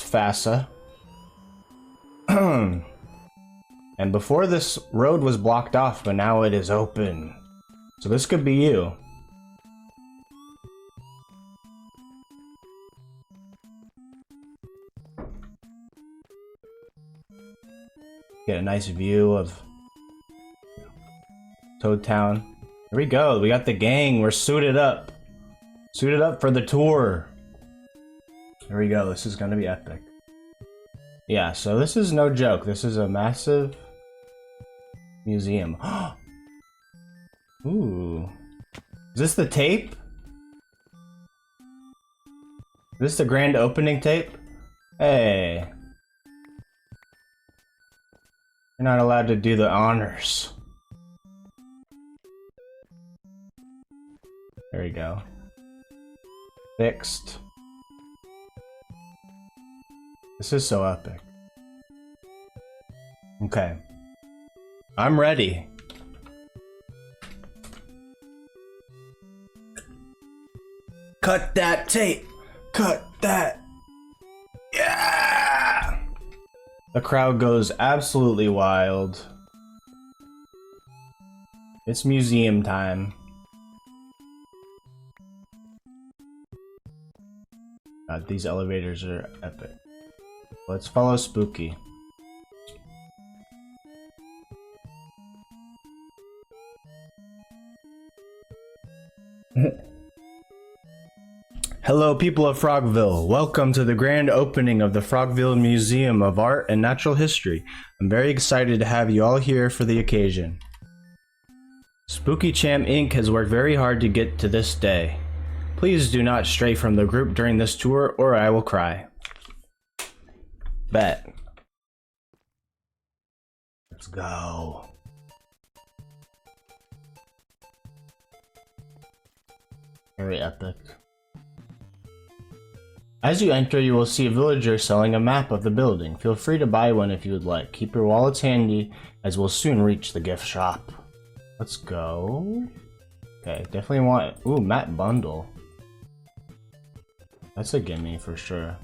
FASA. And before this road was blocked off, but now it is open. So this could be you. Get a nice view of Toad Town. Here we go. We got the gang. We're suited up. Suited up for the tour. Here we go. This is gonna be epic. Yeah, so this is no joke. This is a massive museum. Ooh. Is this the tape? Is this the grand opening tape? Hey. You're not allowed to do the honors. There we go. Fixed. This is so epic. Okay. I'm ready. Cut that tape! Cut that! Yeah! The crowd goes absolutely wild. It's museum time. God, these elevators are epic. Let's follow Spooky. Hello, people of Frogville. Welcome to the grand opening of the Frogville Museum of Art and Natural History. I'm very excited to have you all here for the occasion. Spooky Cham Inc. has worked very hard to get to this day. Please do not stray from the group during this tour or I will cry. Bet. Let's go. Very epic. As you enter, you will see a villager selling a map of the building. Feel free to buy one if you would like. Keep your wallets handy, as we'll soon reach the gift shop. Let's go. Okay, definitely want... Ooh, map bundle. That's a gimme for sure.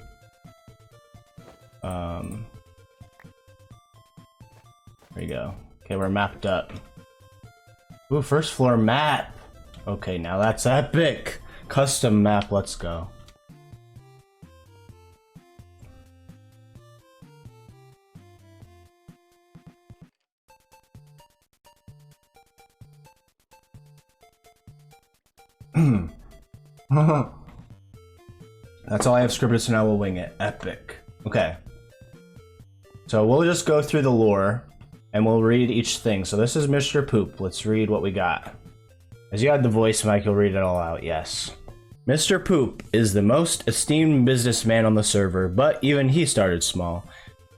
There we go. Okay, we're mapped up. Ooh, first floor map! Okay, now that's epic! Custom map, let's go. That's all I have scripted, so now we'll wing it. Epic. Okay. So we'll just go through the lore, and we'll read each thing. So this is Mr. Poop. Let's read what we got. As you had the voice, Mike, you'll read it all out. Yes. Mr. Poop is the most esteemed businessman on the server, but even he started small.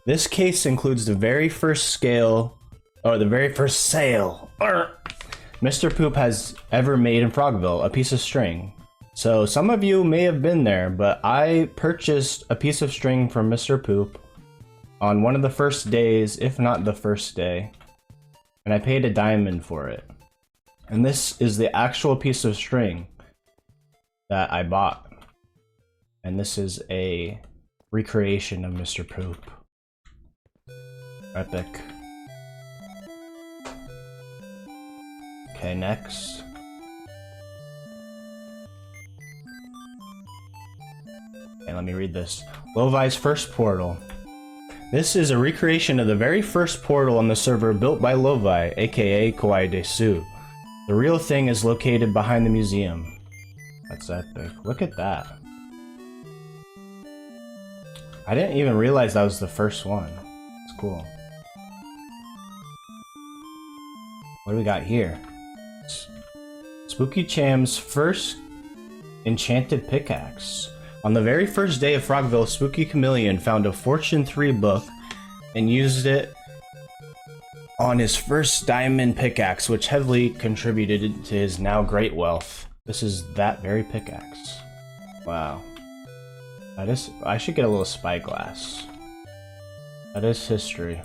This case includes the very first sale Mr. Poop has ever made in Frogville, a piece of string. So some of you may have been there, but I purchased a piece of string from Mr. Poop on one of the first days, if not the first day, and I paid a diamond for it. And this is the actual piece of string that I bought. And this is a recreation of Mr. Poop. Epic. Okay, next. Okay, let me read this. Lovi's first portal. This is a recreation of the very first portal on the server built by Lovi, aka Kawaii Desu. The real thing is located behind the museum. That's epic. Look at that. I didn't even realize that was the first one. It's cool. What do we got here? Spooky Cham's first enchanted pickaxe. On the very first day of Frogville, Spooky Chameleon found a Fortune 3 book and used it on his first diamond pickaxe, which heavily contributed to his now great wealth. This is that very pickaxe. Wow. I should get a little spyglass. That is history.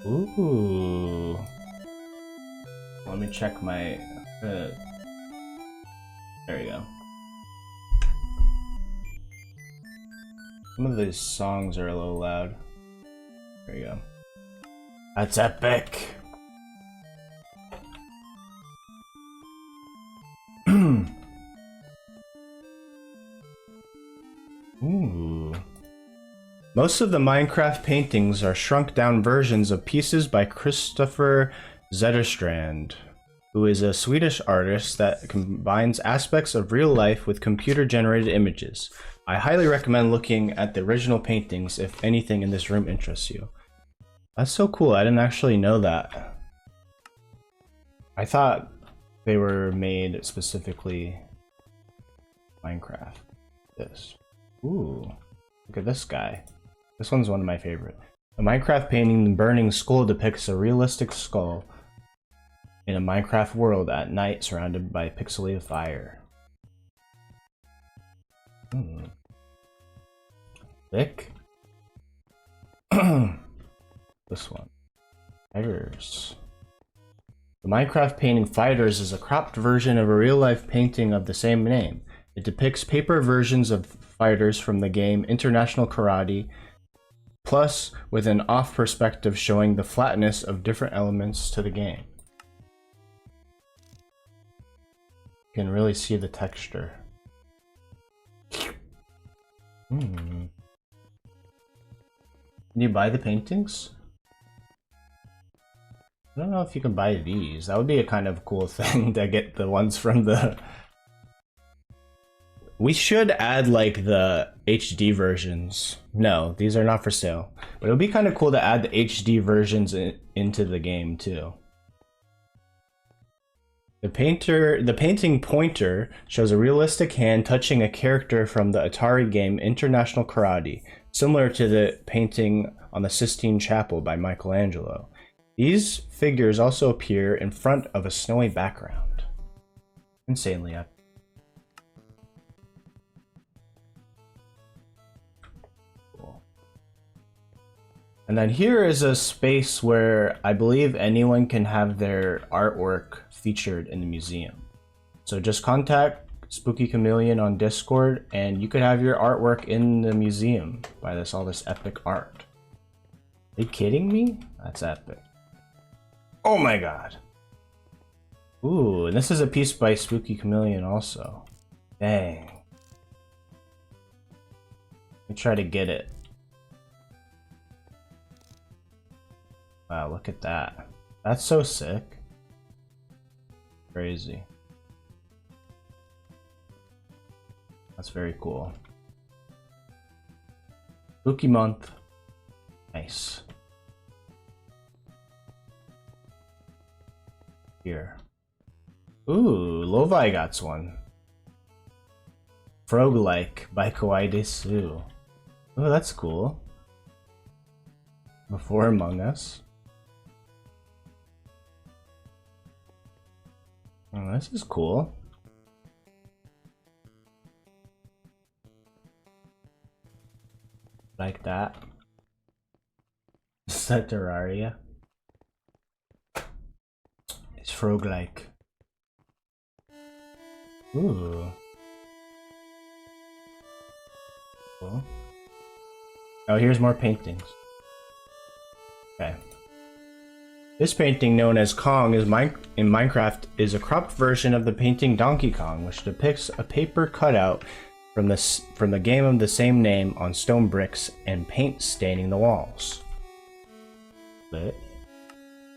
Ooh. Let me check my... there we go. Some of these songs are a little loud. There you go. That's epic. Ooh. Most of the Minecraft paintings are shrunk down versions of pieces by Christopher Zetterstrand, who is a Swedish artist that combines aspects of real life with computer-generated images. I highly recommend looking at the original paintings if anything in this room interests you. That's so cool. I didn't actually know that. I thought they were made specifically Minecraft. This. Ooh. Look at this guy. This one's one of my favorite. A Minecraft painting, The Burning Skull, depicts a realistic skull in a Minecraft world at night surrounded by pixelated fire. Thick? This one. Fighters. The Minecraft painting Fighters is a cropped version of a real-life painting of the same name. It depicts paper versions of fighters from the game International Karate, plus with an off perspective showing the flatness of different elements to the game. You can really see the texture. Can you buy the paintings? I don't know if you can buy these. That would be a kind of cool thing to get the ones from the... We should add like the HD versions. No, these are not for sale. But it would be kind of cool to add the HD versions into the game too. The painting Pointer shows a realistic hand touching a character from the Atari game International Karate, similar to the painting on the Sistine Chapel by Michelangelo. These figures also appear in front of a snowy background. Insanely epic. Cool. And then here is a space where I believe anyone can have their artwork featured in the museum. So just contact Spooky Chameleon on Discord and you could have your artwork in the museum by all this epic art. Are you kidding me? That's epic. Oh my god. Ooh, and this is a piece by Spooky Chameleon also. Dang. Let me try to get it. Wow, look at that. That's so sick. Crazy. That's very cool. Spooky month. Nice. Here. Ooh, Lovi got one. Frog-like by Kawaii Desu. Oh, that's cool. Before Among Us. Oh, this is cool. Like that. Is that Terraria? It's frog-like. Ooh. Cool. Oh, here's more paintings. Okay. This painting, known as Kong in Minecraft, is a cropped version of the painting Donkey Kong, which depicts a paper cutout from the game of the same name on stone bricks and paint staining the walls. But if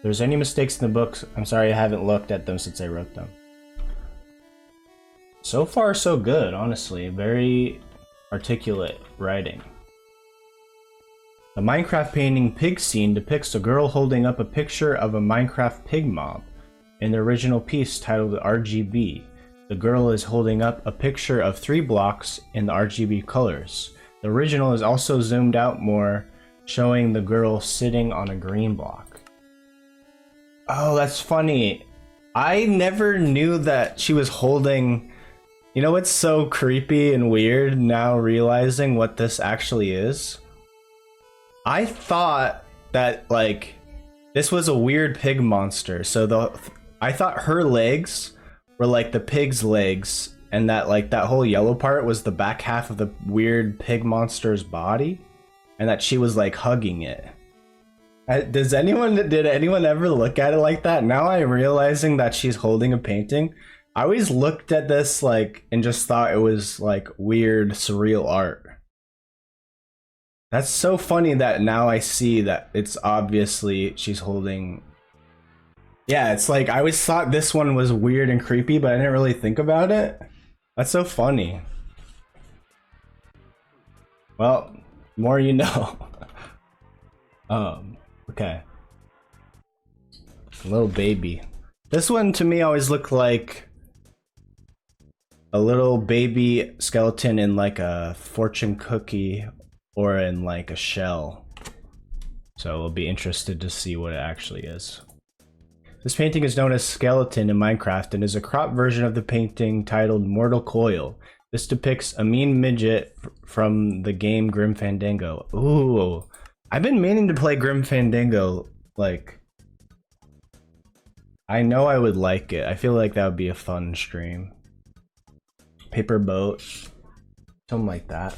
there's any mistakes in the books, I'm sorry I haven't looked at them since I wrote them. So far, so good, honestly. Very articulate writing. The Minecraft painting Pig Scene depicts a girl holding up a picture of a Minecraft pig mob. In the original piece titled RGB, the girl is holding up a picture of 3 blocks in the RGB colors. The original is also zoomed out more, showing the girl sitting on a green block. Oh, that's funny. I never knew that she was holding... You know what's so creepy and weird now realizing what this actually is? I thought that, like, this was a weird pig monster. So I thought her legs were like the pig's legs and that like that whole yellow part was the back half of the weird pig monster's body, and that she was like hugging it. Did anyone ever look at it like that? Now I'm realizing that she's holding a painting. I always looked at this like and just thought it was like weird surreal art. That's so funny that now I see that it's obviously she's holding. Yeah, it's like I always thought this one was weird and creepy, but I didn't really think about it. That's so funny. Well, more you know. Okay. Little baby. This one to me always looked like a little baby skeleton in like a fortune cookie or in like a shell. So we'll be interested to see what it actually is. This painting is known as Skeleton in Minecraft and is a crop version of the painting titled Mortal Coil. This depicts a mean midget from the game Grim Fandango. Ooh, I've been meaning to play Grim Fandango, like, I know I would like it. I feel like that would be a fun stream. Paper boat, something like that.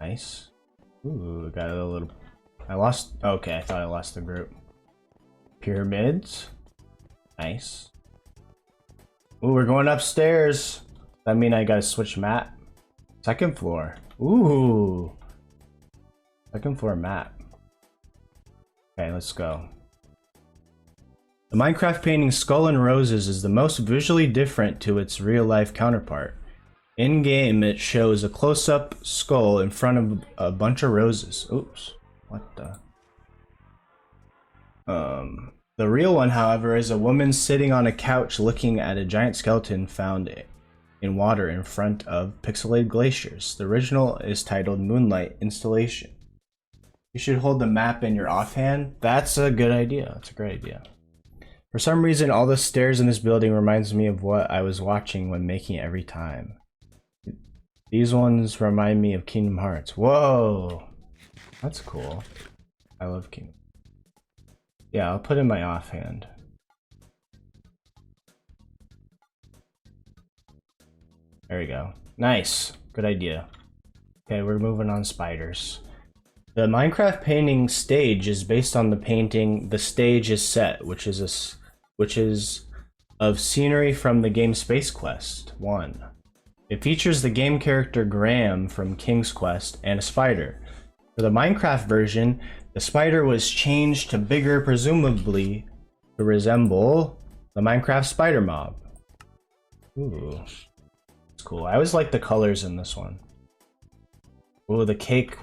Nice. Ooh, got a little. I lost. Okay, I thought I lost the group. Pyramids. Nice. Ooh, we're going upstairs. That mean I gotta switch map. Second floor. Ooh. Second floor map. Okay, let's go. The Minecraft painting Skull and Roses is the most visually different to its real-life counterpart. In-game, it shows a close-up skull in front of a bunch of roses. Oops. What the? The real one, however, is a woman sitting on a couch looking at a giant skeleton found in water in front of pixelated glaciers. The original is titled Moonlight Installation. You should hold the map in your offhand. That's a good idea. That's a great idea. For some reason, all the stairs in this building reminds me of what I was watching when making it every time. These ones remind me of Kingdom Hearts. Whoa! That's cool. I love Kingdom. Yeah, I'll put in my offhand. There we go. Nice. Good idea. Okay, we're moving on spiders. The Minecraft painting stage is based on the painting The Stage is Set, which is of scenery from the game Space Quest 1. It features the game character Graham from King's Quest and a spider. For the Minecraft version, the spider was changed to bigger, presumably to resemble the Minecraft spider mob. Ooh, it's cool. I always like the colors in this one. Ooh, the cake.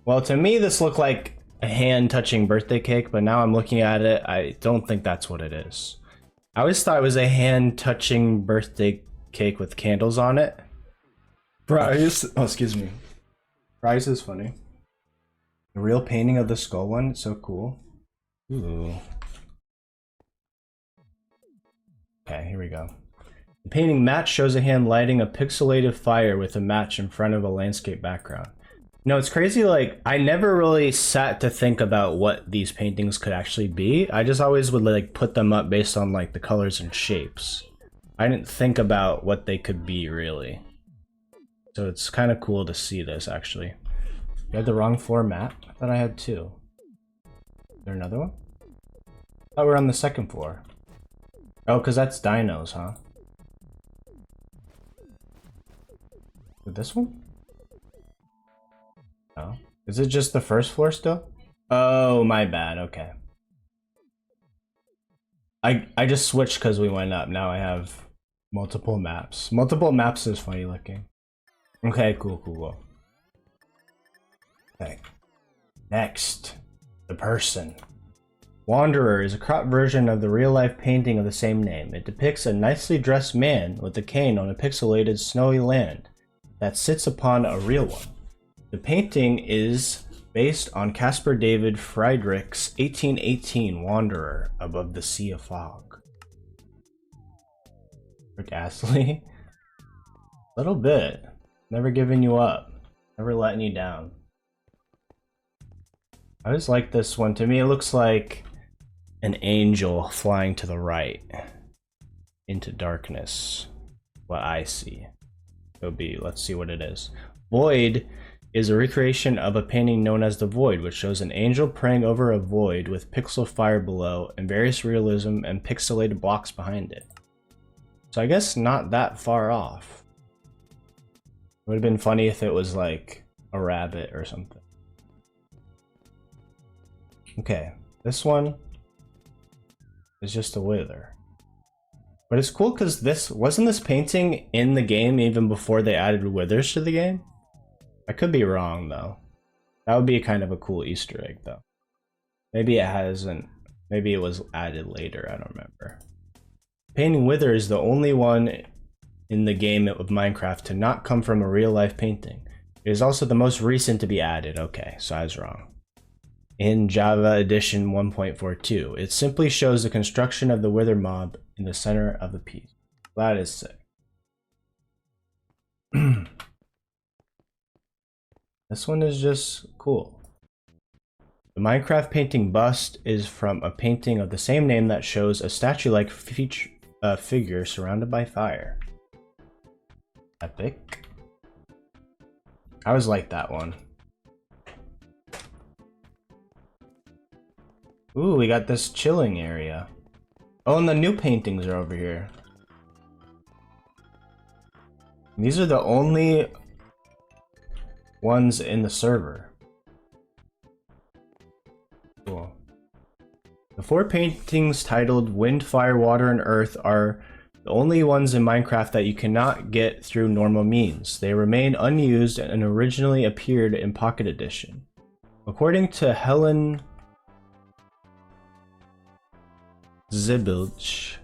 Well, to me, this looked like a hand touching birthday cake, but now I'm looking at it, I don't think that's what it is. I always thought it was a hand touching birthday cake with candles on it. Prize. Oh, excuse me. Prize is funny. The real painting of the skull one, it's so cool. Ooh. Okay, here we go. The painting match shows a hand lighting a pixelated fire with a match in front of a landscape background. No, it's crazy, like, I never really sat to think about what these paintings could actually be. I just always would, like, put them up based on, like, the colors and shapes. I didn't think about what they could be, really. So it's kind of cool to see this, actually. You had the wrong floor map? I thought I had two. Is there another one? I thought we were on the second floor. Oh, because that's dinos, huh? With this one? Oh. Is it just the first floor still? Oh, my bad. Okay. I just switched because we went up. Now I have multiple maps. Multiple maps is funny looking. Okay, cool, cool, cool. Okay. Next. The person. Wanderer is a crop version of the real-life painting of the same name. It depicts a nicely dressed man with a cane on a pixelated snowy land that sits upon a real one. The painting is based on Caspar David Friedrich's 1818 Wanderer Above the Sea of Fog. Rick Astley? A little bit. Never giving you up. Never letting you down. I just like this one. To me, it looks like an angel flying to the right into darkness. What I see. It'll be, let's see what it is. Void is a recreation of a painting known as The Void, which shows an angel praying over a void with pixel fire below and various realism and pixelated blocks behind it. So I guess not that far off. It would have been funny if it was like a rabbit or something. Okay, this one is just a wither. But it's cool because wasn't this painting in the game even before they added withers to the game? I could be wrong though. That would be kind of a cool Easter egg though. Maybe it hasn't, maybe it was added later, I don't remember. Painting Wither is the only one in the game of Minecraft to not come from a real life painting. It is also the most recent to be added. Okay, so I was wrong. In Java Edition 1.42, it simply shows the construction of the Wither mob in the center of the piece. That is sick. This one is just cool. The Minecraft painting bust is from a painting of the same name that shows a statue-like figure surrounded by fire. Epic. I always liked that one. Ooh, we got this chilling area. Oh, and the new paintings are over here. These are the only ones in the server. Cool. The 4 paintings titled Wind, Fire, Water, and Earth are the only ones in Minecraft that you cannot get through normal means. They remain unused and originally appeared in Pocket Edition. According to Helen Zibilch,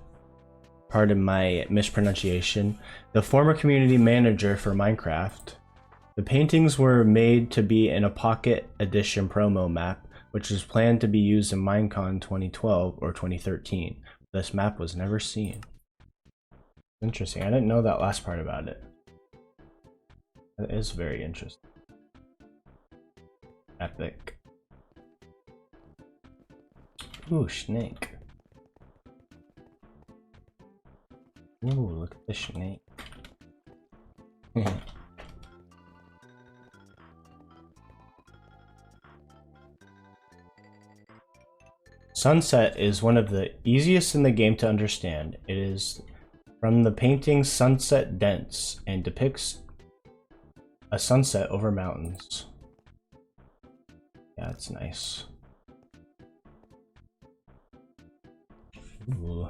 pardon my mispronunciation, the former community manager for Minecraft, the paintings were made to be in a Pocket Edition promo map, which is planned to be used in Minecon 2012 or 2013. This map was never seen. Interesting. I didn't know that last part about it. That is very interesting. Epic. Ooh, snake. Ooh, look at the snake. Sunset is one of the easiest in the game to understand. It is from the painting Sunset Dents and depicts a sunset over mountains. Yeah, it's nice. Ooh.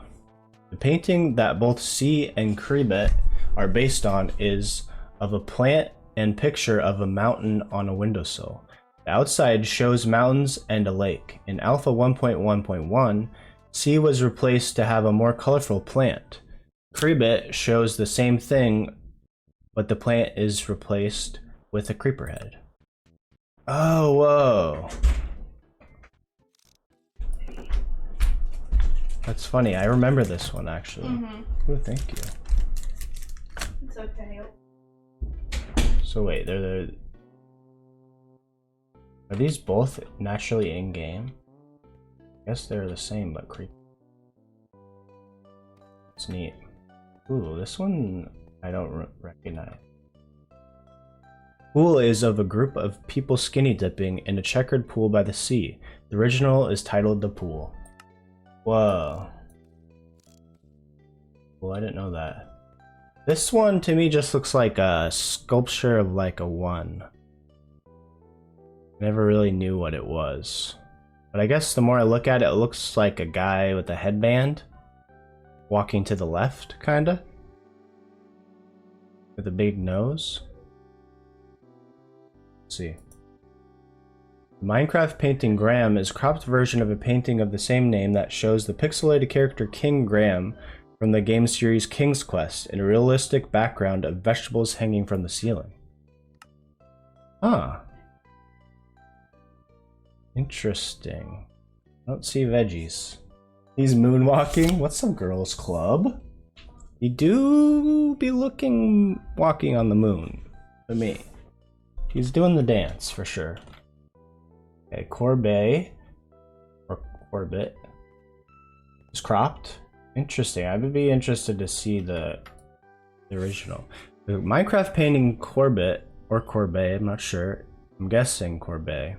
The painting that both C and Creebet are based on is of a plant and picture of a mountain on a windowsill. The outside shows mountains and a lake. In Alpha 1.1.1, C was replaced to have a more colorful plant. Creebet shows the same thing, but the plant is replaced with a creeper head. Oh, whoa. That's funny. I remember this one, actually. Oh, thank you. It's okay. So wait, are these both naturally in-game? I guess they're the same, but creepy. It's neat. Ooh, this one I don't recognize. Pool is of a group of people skinny dipping in a checkered pool by the sea. The original is titled The Pool. Whoa. Well, I didn't know that. This one to me just looks like a sculpture of like a 1. Never really knew what it was. But I guess the more I look at it, it looks like a guy with a headband walking to the left, kinda. With a big nose. Let's see. The Minecraft painting Graham is a cropped version of a painting of the same name that shows the pixelated character King Graham from the game series King's Quest in a realistic background of vegetables hanging from the ceiling. Huh. Interesting. I don't see veggies. He's moonwalking. What's some girls' club? You do be walking on the moon. To me. He's doing the dance for sure. Okay, Corbet. Or Corbett. It's cropped. Interesting. I would be interested to see the original. The Minecraft painting Corbett or Courbet, I'm not sure. I'm guessing Courbet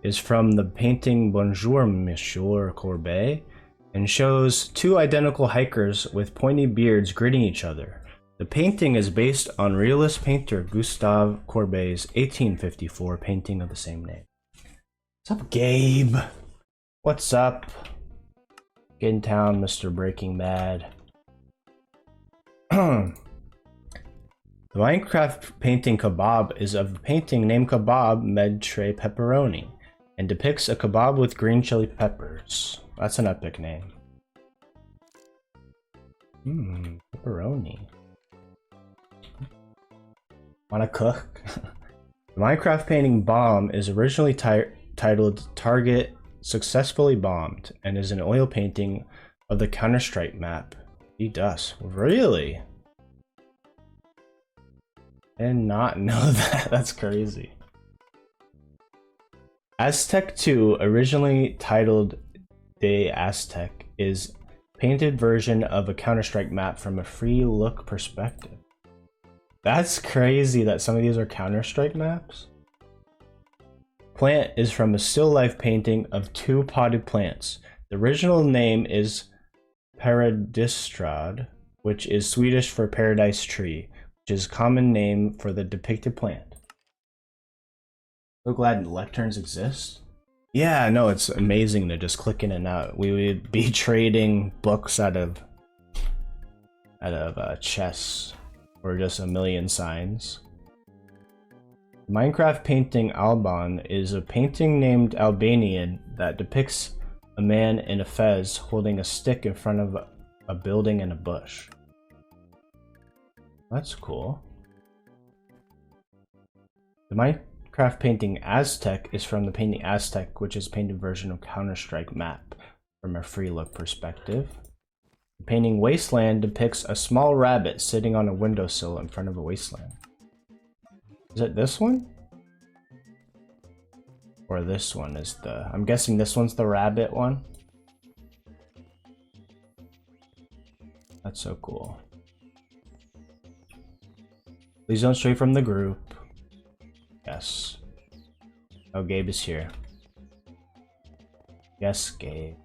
is from the painting Bonjour Monsieur Courbet and shows two identical hikers with pointy beards greeting each other. The painting is based on realist painter Gustave Courbet's 1854 painting of the same name. What's up, Gabe? What's up? Get in town, Mr. Breaking Bad. The Minecraft painting Kebab is of a painting named Kebab Medtre Pepperoni and depicts a kebab with green chili peppers. That's an epic name. Pepperoni. Wanna cook? The Minecraft painting Bomb is originally titled Target Successfully Bombed and is an oil painting of the Counter-Strike map. VODS. Really? I did not know that. That's crazy. Aztec 2, originally titled De Aztec, is a painted version of a Counter-Strike map from a free look perspective. That's crazy that some of these are Counter-Strike maps. Plant is from a still life painting of two potted plants. The original name is Paradistrad, which is Swedish for paradise tree, which is a common name for the depicted plant. So glad lecterns exist. Yeah, no, it's amazing to just click in and out. We would be trading books out of chess or just a million signs. Minecraft painting Alban is a painting named Albanian that depicts a man in a fez holding a stick in front of a building and a bush. That's cool. The Minecraft painting Aztec is from the painting Aztec, which is a painted version of Counter-Strike map from a free look perspective. The painting Wasteland depicts a small rabbit sitting on a windowsill in front of a wasteland. Is it this one? Or this one is the... I'm guessing this one's the rabbit one. That's so cool. Please don't stray from the group. Yes. Oh, Gabe is here. Yes, Gabe.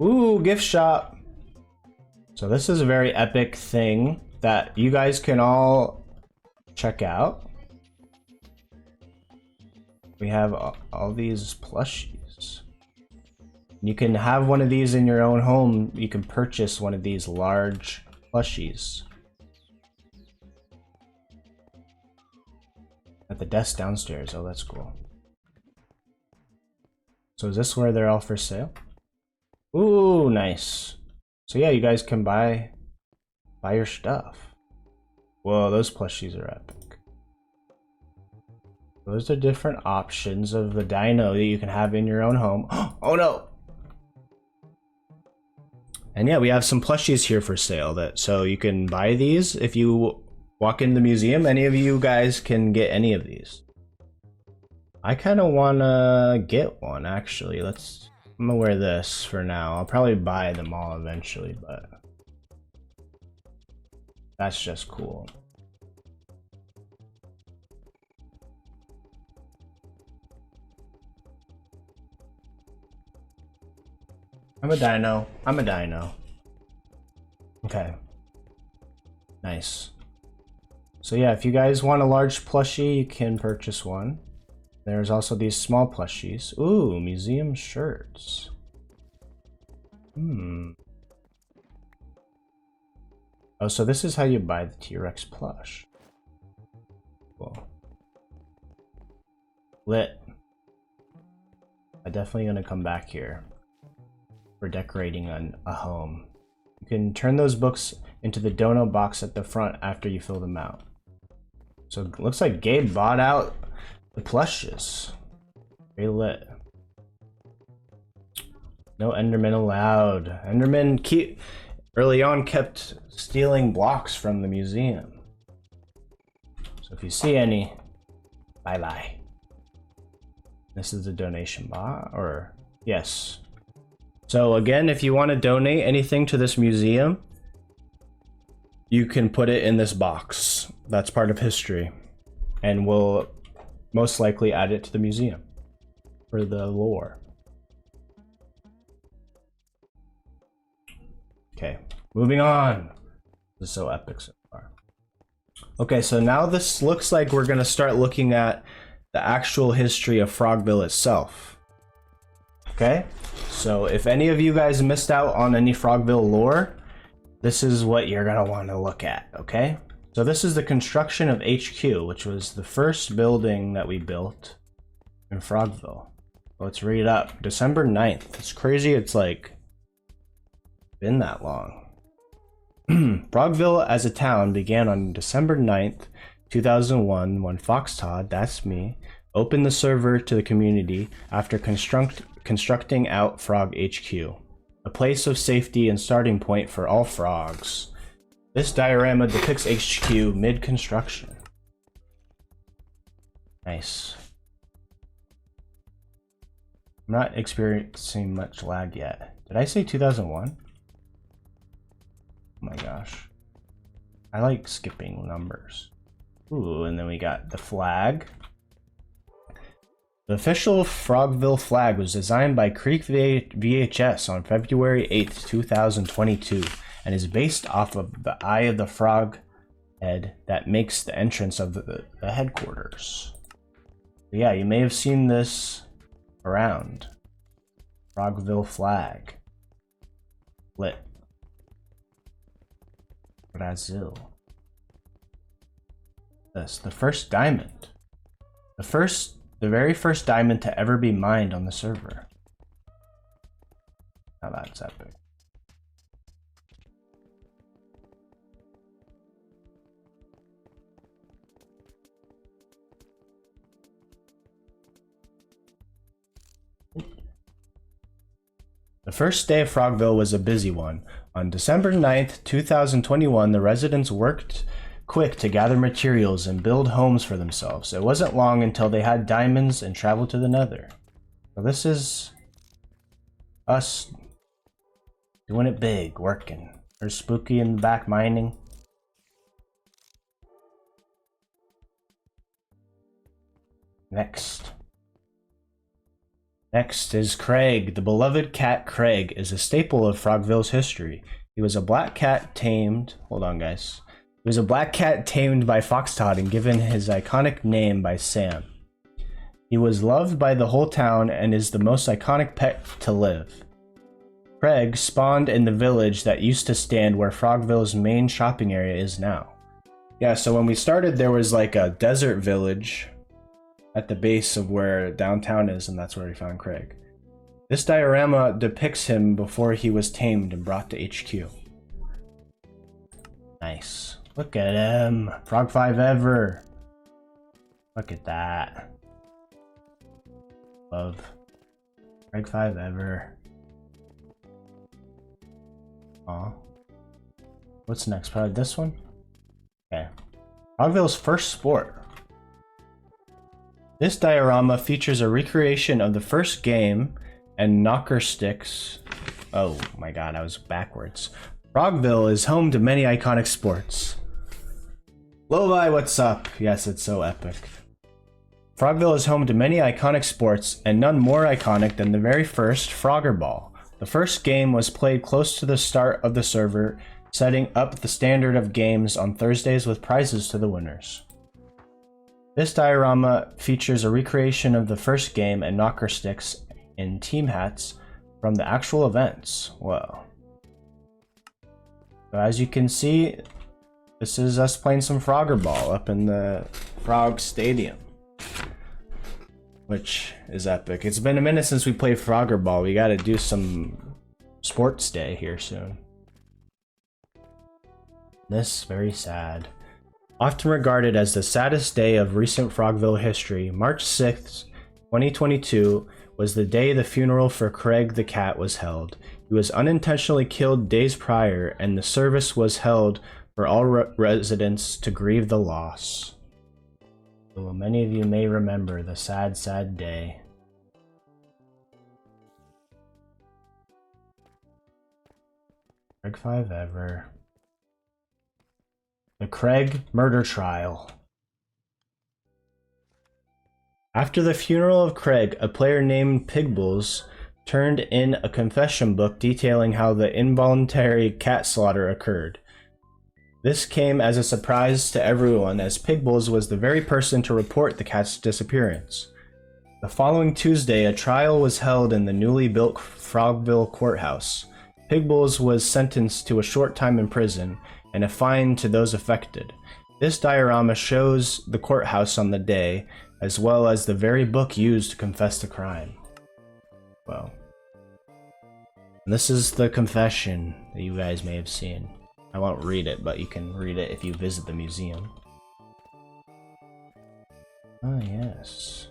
Ooh, gift shop. So this is a very epic thing that you guys can all check out. We have all these plushies. You can have one of these in your own home. You can purchase one of these large plushies at the desk downstairs. Oh, that's cool. So is this where they're all for sale? Ooh, nice. So yeah, you guys can buy your stuff. Whoa, those plushies are epic. Those are different options of the dino that you can have in your own home. Oh no! And yeah, we have some plushies here for sale so you can buy these. If you walk in the museum, any of you guys can get any of these. I kind of want to get one, actually. I'm gonna wear this for now. I'll probably buy them all eventually, but that's just cool. I'm a dino. Okay. Nice. So yeah, if you guys want a large plushie, you can purchase one. There's also these small plushies. Ooh, museum shirts. Oh, so this is how you buy the T-Rex plush. Cool. Lit. I'm definitely gonna come back here for decorating a home. You can turn those books into the dono box at the front after you fill them out. So it looks like Gabe bought out the plushes. Very lit. No Enderman allowed. Enderman early on kept stealing blocks from the museum. So if you see any, bye bye. This is the donation box, or yes. So again, if you want to donate anything to this museum, you can put it in this box. That's part of history, and we'll most likely add it to the museum for the lore. Okay, moving on. This is so epic so far. Okay, so now this looks like we're gonna start looking at the actual history of Frogville itself. Okay, so if any of you guys missed out on any Frogville lore, this is what you're gonna want to look at, okay? So this is the construction of HQ, which was the first building that we built in Frogville. Let's read it up. December 9th. It's crazy, it's like been that long. Frogville as a town began on December 9th, 2001 when Fox Todd, that's me, opened the server to the community after constructing out Frog HQ, a place of safety and starting point for all frogs. This diorama depicts HQ mid-construction. Nice. I'm not experiencing much lag yet. Did I say 2001? Oh my gosh. I like skipping numbers. Ooh, and then we got the flag. The official Frogville flag was designed by Creek VHS on February 8th, 2022, and is based off of the eye of the frog head that makes the entrance of the headquarters. But yeah, you may have seen this around. Frogville flag. Lit. Brazil. This, the first diamond. The very first diamond to ever be mined on the server. Now that's epic. The first day of Frogville was a busy one. On December 9th, 2021, the residents worked quick to gather materials and build homes for themselves. It wasn't long until they had diamonds and traveled to the Nether. So this is us doing it big, working. There's Spooky in the back mining. Next is Craig. The beloved cat Craig is a staple of Frogville's history. He was a black cat tamed... Hold on, guys. He was a black cat tamed by Fox Todd and given his iconic name by Sam. He was loved by the whole town and is the most iconic pet to live. Craig spawned in the village that used to stand where Frogville's main shopping area is now. Yeah, so when we started, there was like a desert village at the base of where downtown is, and that's where we found Craig. This diorama depicts him before he was tamed and brought to HQ. Nice. Look at him. Frog 5 ever. Look at that. Love. Frog 5 ever. Aw. What's next? Probably this one? Okay. Frogville's first sport. This diorama features a recreation of the first game and knocker sticks. Oh my god, I was backwards. Frogville is home to many iconic sports. Lovi, what's up? Yes, it's so epic. Frogville is home to many iconic sports, and none more iconic than the very first Frogger Ball. The first game was played close to the start of the server, setting up the standard of games on Thursdays with prizes to the winners. This diorama features a recreation of the first game and knocker sticks in team hats from the actual events. Whoa. So as you can see, this is us playing some Frogger Ball up in the Frog Stadium, which is epic. It's been a minute since we played Frogger Ball. We gotta do some sports day here soon. This very sad. Often regarded as the saddest day of recent Frogville history, March 6th, 2022 was the day the funeral for Craig the cat was held. He was unintentionally killed days prior, and the service was held for all residents to grieve the loss. So many of you may remember the sad, sad day. Craig 5 ever. The Craig murder trial. After the funeral of Craig, a player named Pigbles turned in a confession book detailing how the involuntary cat slaughter occurred. This came as a surprise to everyone, as Pigbles was the very person to report the cat's disappearance. The following Tuesday, a trial was held in the newly built FROGVILLE courthouse. Pigbles was sentenced to a short time in prison and a fine to those affected. This diorama shows the courthouse on the day, as well as the very book used to confess the crime. Well, this is the confession that you guys may have seen. I won't read it, but you can read it if you visit the museum. Ah, yes.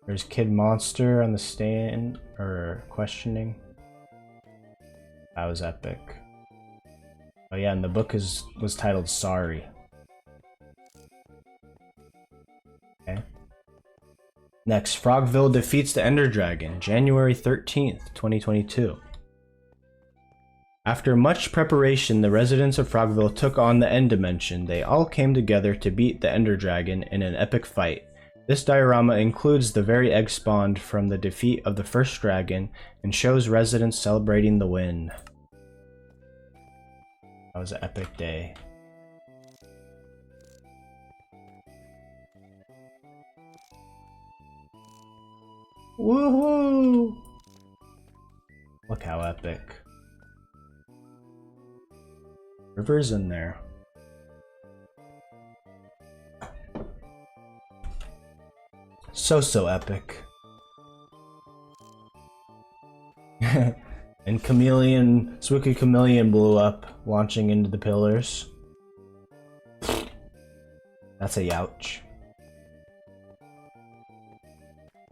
There's Kid Monster on the stand, or questioning. That was epic. Oh yeah, and the book was titled Sorry. Okay. Next, Frogville defeats the Ender Dragon, January 13th, 2022. After much preparation, the residents of Frogville took on the End Dimension. They all came together to beat the Ender Dragon in an epic fight. This diorama includes the very egg spawned from the defeat of the first dragon and shows residents celebrating the win. That was an epic day. Woohoo! Look how epic. River's in there. So epic. And Spooky Chameleon blew up, launching into the pillars. That's a youch.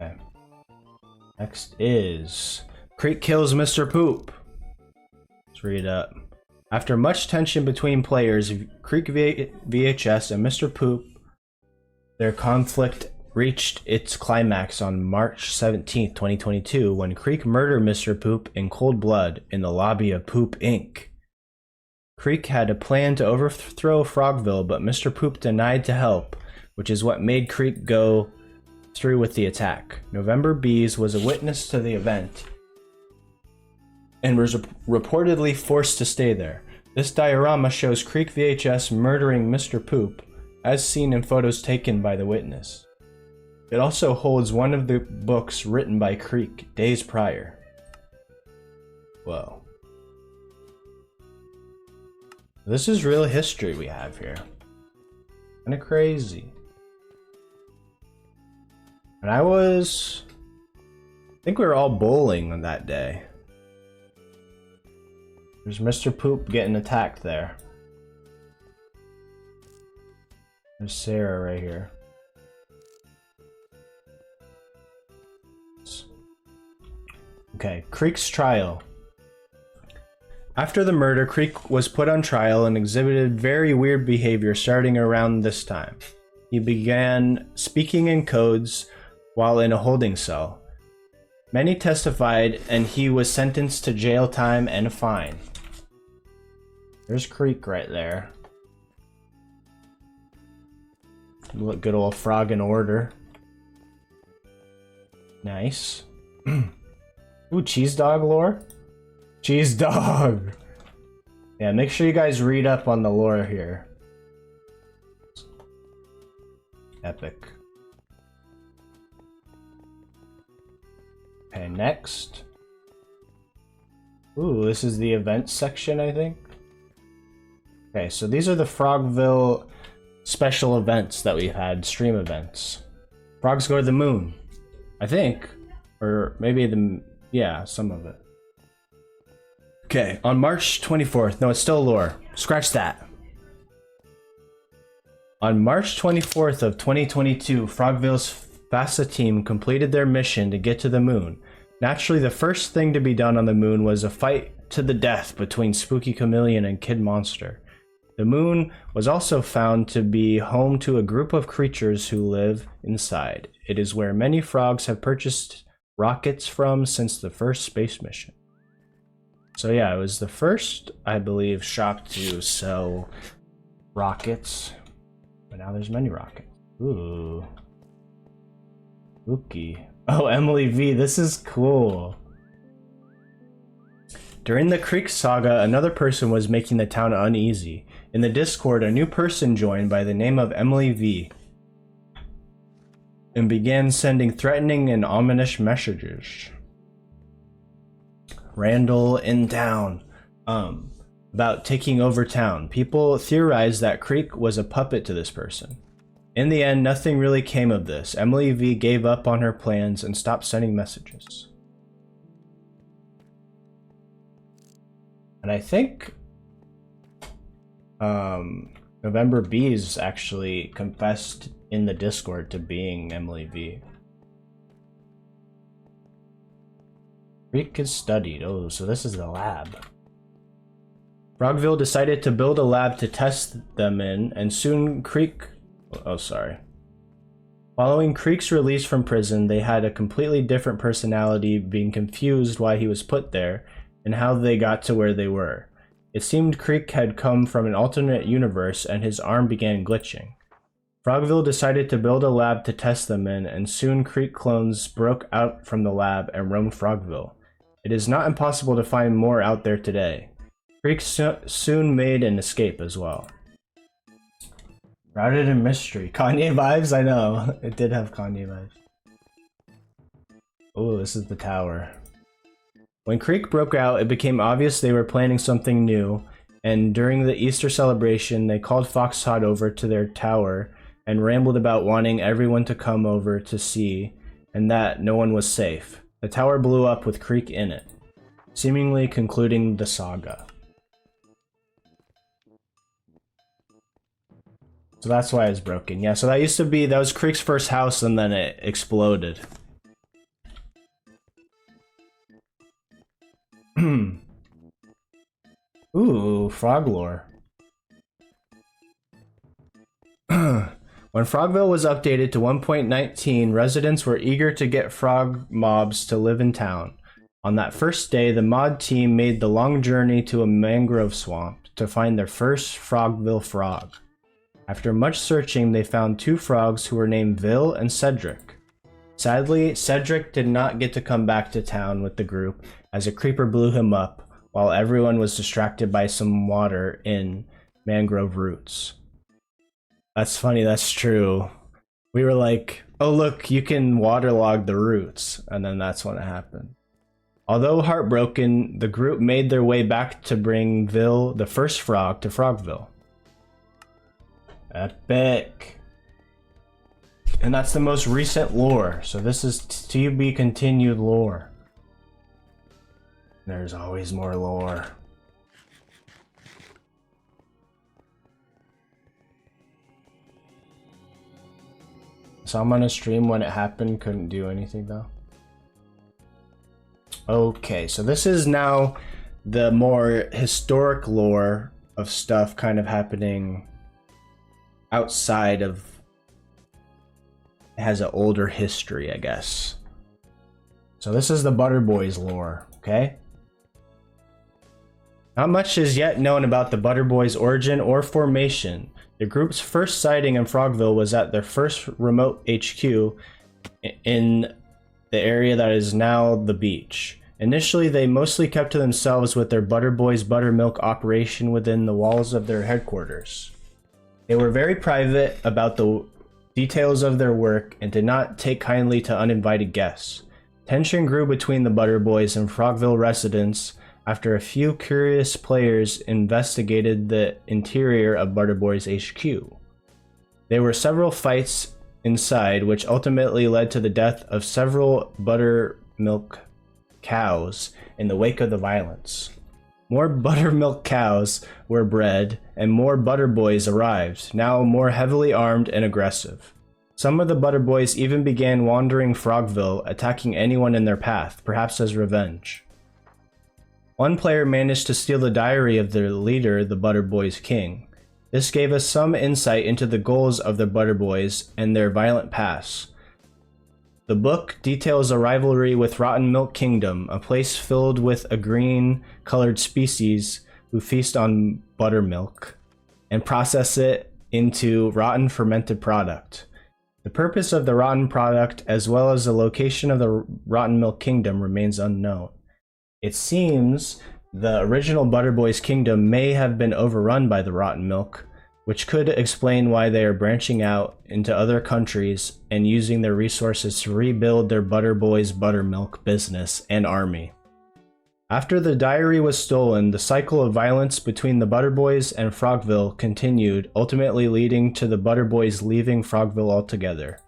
Okay. Next is Creek kills Mr. Poop. Let's read it up. After much tension between players, Creek VHS and Mr. Poop, their conflict reached its climax on March 17, 2022, when Creek murdered Mr. Poop in cold blood in the lobby of Poop Inc. Creek had a plan to overthrow Frogville, but Mr. Poop denied to help, which is what made Creek go through with the attack. November Bees was a witness to the event and was reportedly forced to stay there. This diorama shows Creek VHS murdering Mr. Poop, as seen in photos taken by the witness. It also holds one of the books written by Creek days prior. Whoa. This is real history we have here. Kinda crazy. And I think we were all bowling on that day. There's Mr. Poop getting attacked there. There's Sarah right here. Okay, Creek's trial. After the murder, Creek was put on trial and exhibited very weird behavior starting around this time. He began speaking in codes while in a holding cell. Many testified and he was sentenced to jail time and a fine. There's Creek right there. Look, good old frog in order. Nice. Ooh, cheese dog lore? Cheese dog! Yeah, make sure you guys read up on the lore here. Epic. Okay, next. Ooh, this is the events section, I think. Okay, so these are the Frogville special events that we've had, stream events. Frogs go to the moon, I think. Or maybe yeah, some of it. Okay, on March 24th, no, it's still lore. Scratch that. On March 24th of 2022, Frogville's FASA team completed their mission to get to the moon. Naturally, the first thing to be done on the moon was a fight to the death between Spooky Chameleon and Kid Monster. The moon was also found to be home to a group of creatures who live inside. It is where many frogs have purchased rockets from since the first space mission. So yeah, it was the first, I believe, shop to sell rockets. But now there's many rockets. Ooh. Spooky. Oh, Emily V, this is cool. During the Creek Saga, another person was making the town uneasy. In the Discord, a new person joined by the name of Emily V and began sending threatening and ominous messages. Randall in town. About taking over town. People theorized that Creek was a puppet to this person. In the end, nothing really came of this. Emily V gave up on her plans and stopped sending messages. And I think November Bees actually confessed in the Discord to being Emily V. Creek is studied. Oh, so this is the lab. Frogville decided to build a lab to test them in, and soon Creek... Oh, sorry. Following Creek's release from prison, they had a completely different personality, being confused why he was put there, and how they got to where they were. It seemed Creek had come from an alternate universe, and his arm began glitching. Frogville decided to build a lab to test them in, and soon Creek clones broke out from the lab and roamed Frogville. It is not impossible to find more out there today. Creek soon made an escape as well. Routed in mystery. Kanye vibes? I know. It did have Kanye vibes. Oh, this is the tower. When Creek broke out, it became obvious they were planning something new, and during the Easter celebration, they called Foxtrot over to their tower and rambled about wanting everyone to come over to see, and that no one was safe. The tower blew up with Creek in it, seemingly concluding the saga. So that's why it's broken. Yeah, so that was Creek's first house, and then it exploded. Ooh, frog lore. When Frogville was updated to 1.19, residents were eager to get frog mobs to live in town. On that first day, the mod team made the long journey to a mangrove swamp to find their first Frogville frog. After much searching, they found two frogs who were named Vil and Cedric. Sadly, Cedric did not get to come back to town with the group as a creeper blew him up while everyone was distracted by some water in mangrove roots. That's funny, that's true. We were like, oh look, you can waterlog the roots, and then that's when it happened. Although heartbroken, the group made their way back to bring Vil, the first frog, to Frogville. Epic. And that's the most recent lore, so this is to be continued lore. There's always more lore. So I'm on a stream when it happened, couldn't do anything though. Okay, so this is now the more historic lore of stuff kind of happening outside of... It has an older history, I guess. So this is the Butter Boys lore, okay? Not much is yet known about the Butter Boys' origin or formation. The group's first sighting in Frogville was at their first remote HQ in the area that is now the beach. Initially, they mostly kept to themselves with their Butter Boys buttermilk operation within the walls of their headquarters. They were very private about the details of their work and did not take kindly to uninvited guests. Tension grew between the Butter Boys and Frogville residents after a few curious players investigated the interior of Butter Boys HQ. There were several fights inside, which ultimately led to the death of several buttermilk cows in the wake of the violence. More buttermilk cows were bred, and more Butter Boys arrived, now more heavily armed and aggressive. Some of the Butter Boys even began wandering Frogville, attacking anyone in their path, perhaps as revenge. One player managed to steal the diary of their leader, the Butter Boys King. This gave us some insight into the goals of the Butter Boys and their violent past. The book details a rivalry with Rotten Milk Kingdom, a place filled with a green-colored species who feast on buttermilk and process it into rotten fermented product. The purpose of the rotten product, as well as the location of the Rotten Milk Kingdom, remains unknown. It seems the original Butterboy's kingdom may have been overrun by the rotten milk, which could explain why they are branching out into other countries and using their resources to rebuild their Butterboy's buttermilk business and army. After the diary was stolen, the cycle of violence between the Butterboys and Frogville continued, ultimately leading to the Butterboys leaving Frogville altogether.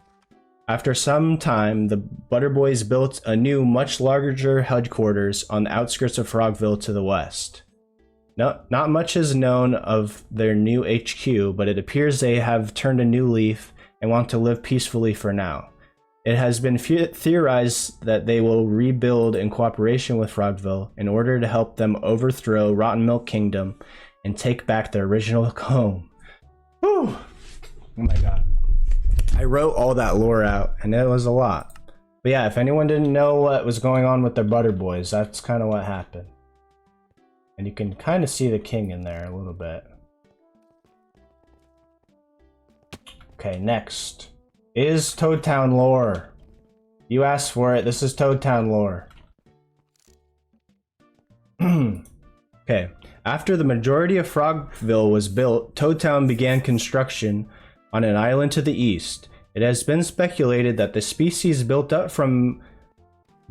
After some time, the Butterboys built a new, much larger headquarters on the outskirts of Frogville to the west. Not much is known of their new HQ, but it appears they have turned a new leaf and want to live peacefully for now. It has been theorized that they will rebuild in cooperation with Frogville in order to help them overthrow Rotten Milk Kingdom and take back their original home. Whew! Oh my god. I wrote all that lore out, and it was a lot. But yeah, if anyone didn't know what was going on with their Butterboys, that's kind of what happened. And you can kind of see the king in there a little bit. Okay, next is Toad Town lore. You asked for it. This is Toad Town lore. Okay. After the majority of Frogville was built, Toad Town began construction on an island to the east. It has been speculated that the species built up from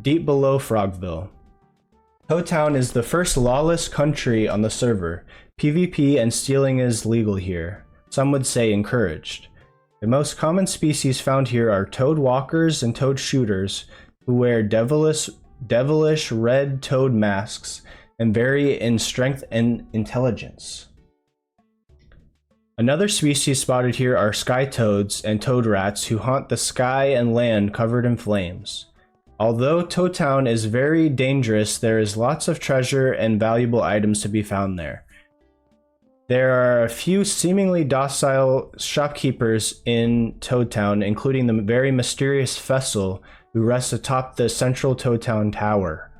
deep below Frogville. Toad Town is the first lawless country on the server. PvP and stealing is legal here. Some would say encouraged. The most common species found here are toad walkers and toad shooters, who wear devilish red toad masks and vary in strength and intelligence. Another species spotted here are sky toads and toad rats who haunt the sky and land covered in flames. Although Toad Town is very dangerous, there is lots of treasure and valuable items to be found there. There are a few seemingly docile shopkeepers in Toad Town, including the very mysterious Fessel, who rests atop the central Toad Town tower.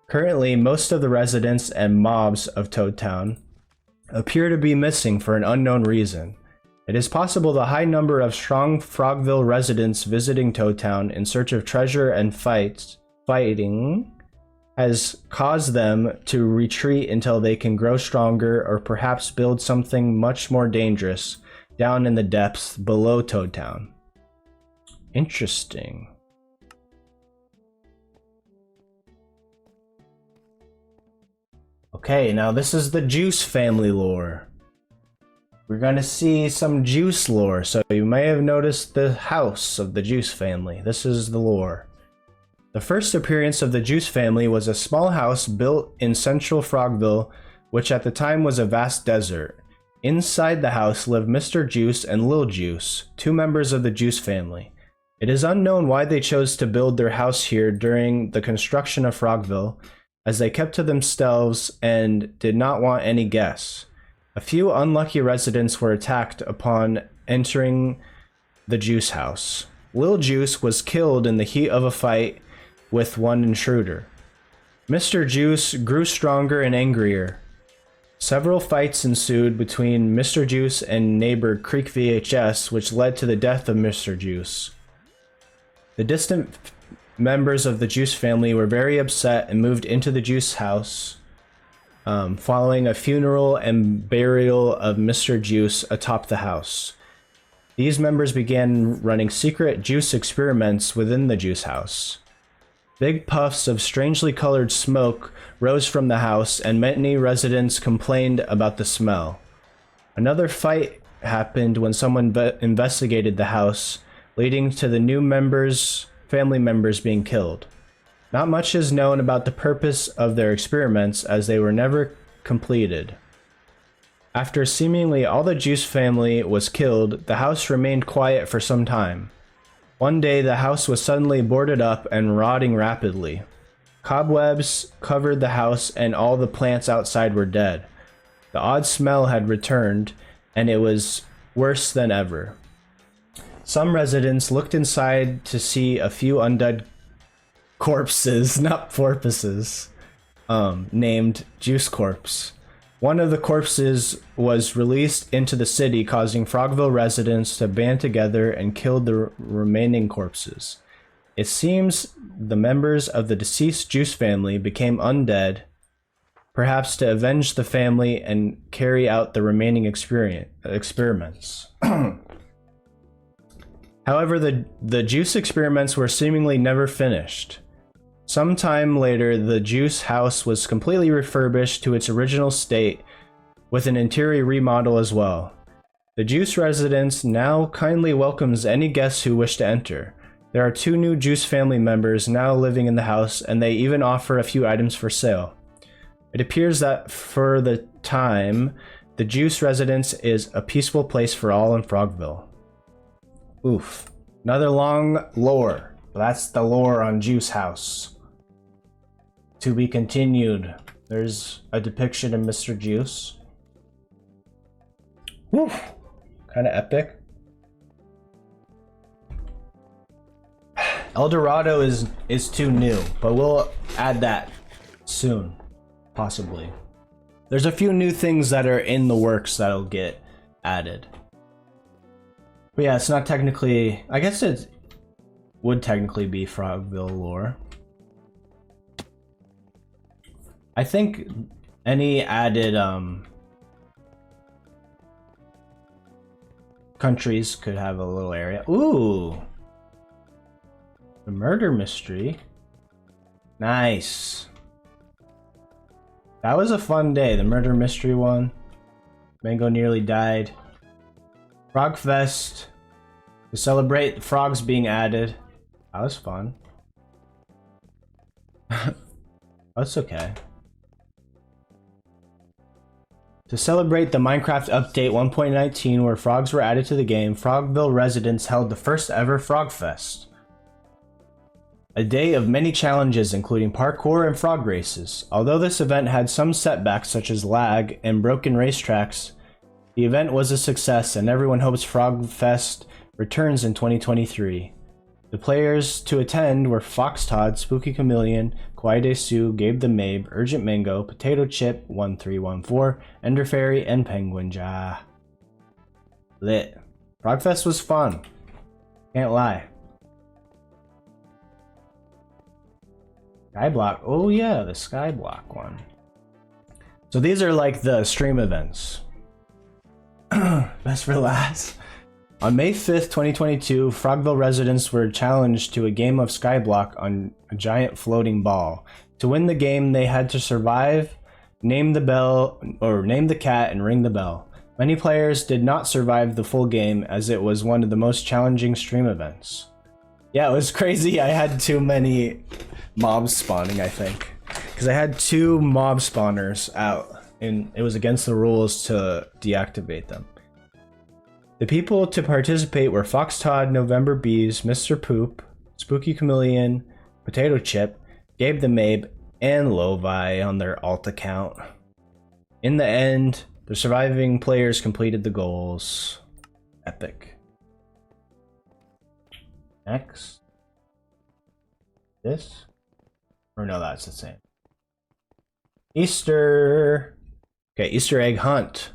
Currently, most of the residents and mobs of Toad Town appear to be missing for an unknown reason. It is possible the high number of strong Frogville residents visiting Toad Town in search of treasure and fighting has caused them to retreat until they can grow stronger or perhaps build something much more dangerous down in the depths below Toad Town. Interesting. Okay, now this is the Juice family lore. We're gonna see some Juice lore, so you may have noticed the house of the Juice family. This is the lore. The first appearance of the Juice family was a small house built in central Frogville, which at the time was a vast desert. Inside the house lived Mr. Juice and Lil Juice, two members of the Juice family. It is unknown why they chose to build their house here during the construction of Frogville, as they kept to themselves and did not want any guests. A few unlucky residents were attacked upon entering the Juice house. Lil Juice was killed in the heat of a fight with one intruder. Mr. Juice grew stronger and angrier. Several fights ensued between Mr. Juice and neighbor Creek VHS, which led to the death of Mr. Juice. The distant members of the Juice family were very upset and moved into the Juice house, following a funeral and burial of Mr. Juice atop the house. These members began running secret juice experiments within the Juice house. Big puffs of strangely colored smoke rose from the house, and many residents complained about the smell. Another fight happened when someone investigated the house, leading to the new family members being killed. Not much is known about the purpose of their experiments, as they were never completed. After seemingly all the Juice family was killed, the house remained quiet for some time. One day, the house was suddenly boarded up and rotting rapidly. Cobwebs covered the house and all the plants outside were dead. The odd smell had returned, and it was worse than ever. Some residents looked inside to see a few undead corpses, not porpoises, named Juice Corpse. One of the corpses was released into the city, causing Frogville residents to band together and kill the remaining corpses. It seems the members of the deceased Juice family became undead, perhaps to avenge the family and carry out the remaining experiments. However, the Juice experiments were seemingly never finished. Sometime later, the Juice house was completely refurbished to its original state, with an interior remodel as well. The Juice residence now kindly welcomes any guests who wish to enter. There are 2 new Juice family members now living in the house, and they even offer a few items for sale. It appears that for the time, the Juice residence is a peaceful place for all in Frogville. Oof. Another long lore. That's the lore on Juice House. To be continued. There's a depiction of Mr. Juice. Woof. Kind of epic. El Dorado is too new, but we'll add that soon. Possibly. There's a few new things that are in the works that'll get added. But yeah, it's not technically... I guess it would technically be Frogville lore. I think any added countries could have a little area. Ooh! The murder mystery. Nice. That was a fun day, the murder mystery one. Mango nearly died. Frogfest. To celebrate the frogs being added. That was fun. That's okay. To celebrate the Minecraft update 1.19 where frogs were added to the game, Frogville residents held the first ever Frogfest. A day of many challenges including parkour and frog races. Although this event had some setbacks such as lag and broken racetracks, the event was a success and everyone hopes Frogfest returns in 2023. The players to attend were Fox Todd, Spooky Chameleon, Kawaii Sue, Gabe the Mabe, Urgent Mango, Potato Chip 1314, Ender Fairy, and Penguin Ja. Lit. Frogfest was fun. Can't lie. Skyblock. Oh yeah, the Skyblock one. So these are like the stream events. Best for last. On May 5th, 2022, Frogville residents were challenged to a game of Skyblock on a giant floating ball. To win the game, they had to survive, name the cat, and ring the bell. Many players did not survive the full game as it was one of the most challenging stream events. Yeah, it was crazy. I had too many mobs spawning, I think. Because I had 2 mob spawners out, and it was against the rules to deactivate them. The people to participate were Fox Todd, November Bees, Mr. Poop, Spooky Chameleon, Potato Chip, Gabe the Mabe, and Lovi on their alt account. In the end, the surviving players completed the goals. Epic. Next. This? Or no, that's the same. Easter! Okay, Easter egg hunt.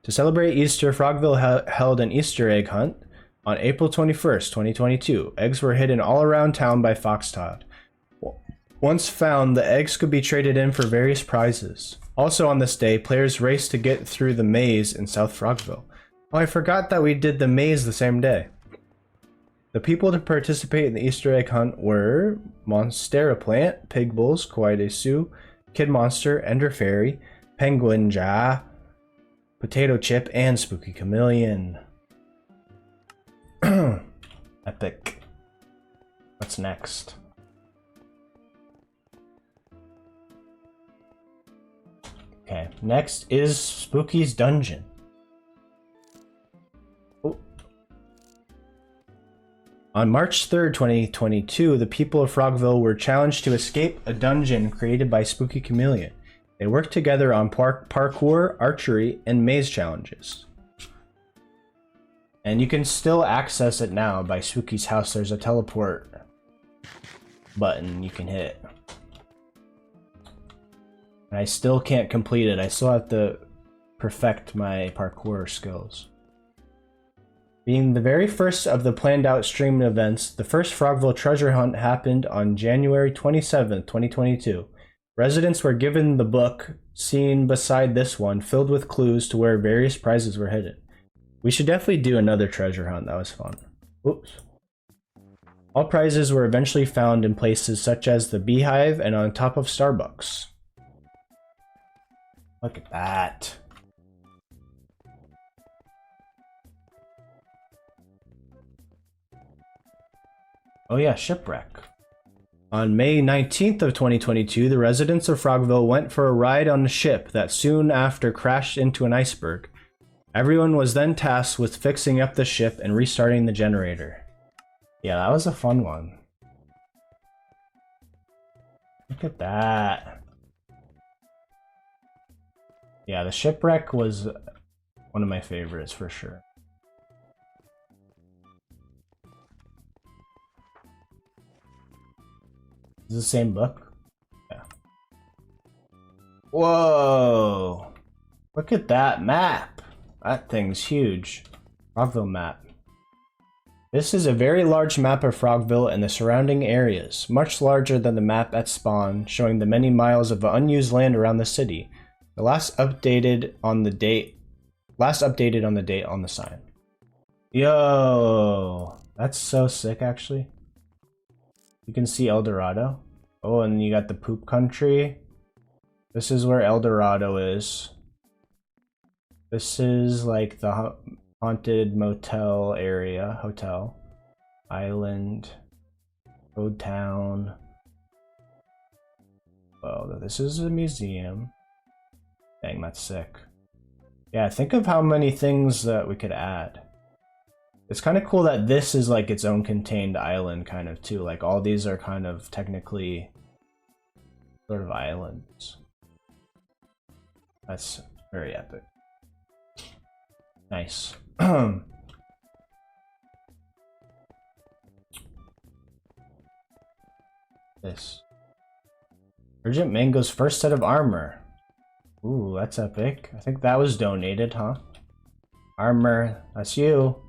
To celebrate Easter, Frogville held an Easter egg hunt on April 21st, 2022. Eggs were hidden all around town by Fox Todd. Once found, the eggs could be traded in for various prizes. Also on this day, players raced to get through the maze in South Frogville. Oh, I forgot that we did the maze the same day. The people to participate in the Easter egg hunt were Monstera Plant, Pig Bulls, Kawaii Sue, Kid Monster, Ender Fairy, Penguin Ja, Potato Chip, and Spooky Chameleon. Epic. What's next? Okay, next is Spooky's Dungeon. Oh. On March 3rd, 2022, the people of Frogville were challenged to escape a dungeon created by Spooky Chameleon. They worked together on parkour, archery, and maze challenges. And you can still access it now by Spooky's house. There's a teleport button you can hit. And I still can't complete it. I still have to perfect my parkour skills. Being the very first of the planned out stream events, the first Frogville treasure hunt happened on January 27th, 2022. Residents were given the book seen beside this one, filled with clues to where various prizes were hidden. We should definitely do another treasure hunt. That was fun. Oops. All prizes were eventually found in places such as the Beehive and on top of Starbucks. Look at that. Oh yeah, shipwreck. On May 19th of 2022, the residents of Frogville went for a ride on a ship that soon after crashed into an iceberg. Everyone was then tasked with fixing up the ship and restarting the generator. Yeah, that was a fun one. Look at that. Yeah, the shipwreck was one of my favorites for sure. Is it the same book? Yeah. Whoa! Look at that map! That thing's huge. Frogville map. This is a very large map of Frogville and the surrounding areas, much larger than the map at spawn, showing the many miles of unused land around the city. The last updated on the date on the sign. Yo! That's so sick actually. You can see El Dorado. Oh, and you got the poop country. This is where El Dorado is. This is like the haunted motel area, hotel, island, road town. Oh, this is a museum. Dang, that's sick. Yeah, think of how many things that we could add. It's kind of cool that this is like its own contained island kind of too. Like all these are kind of technically sort of islands. That's very epic. Nice. This. Urgent Mango's first set of armor. Ooh, that's epic. I think that was donated, huh? Armor, that's you.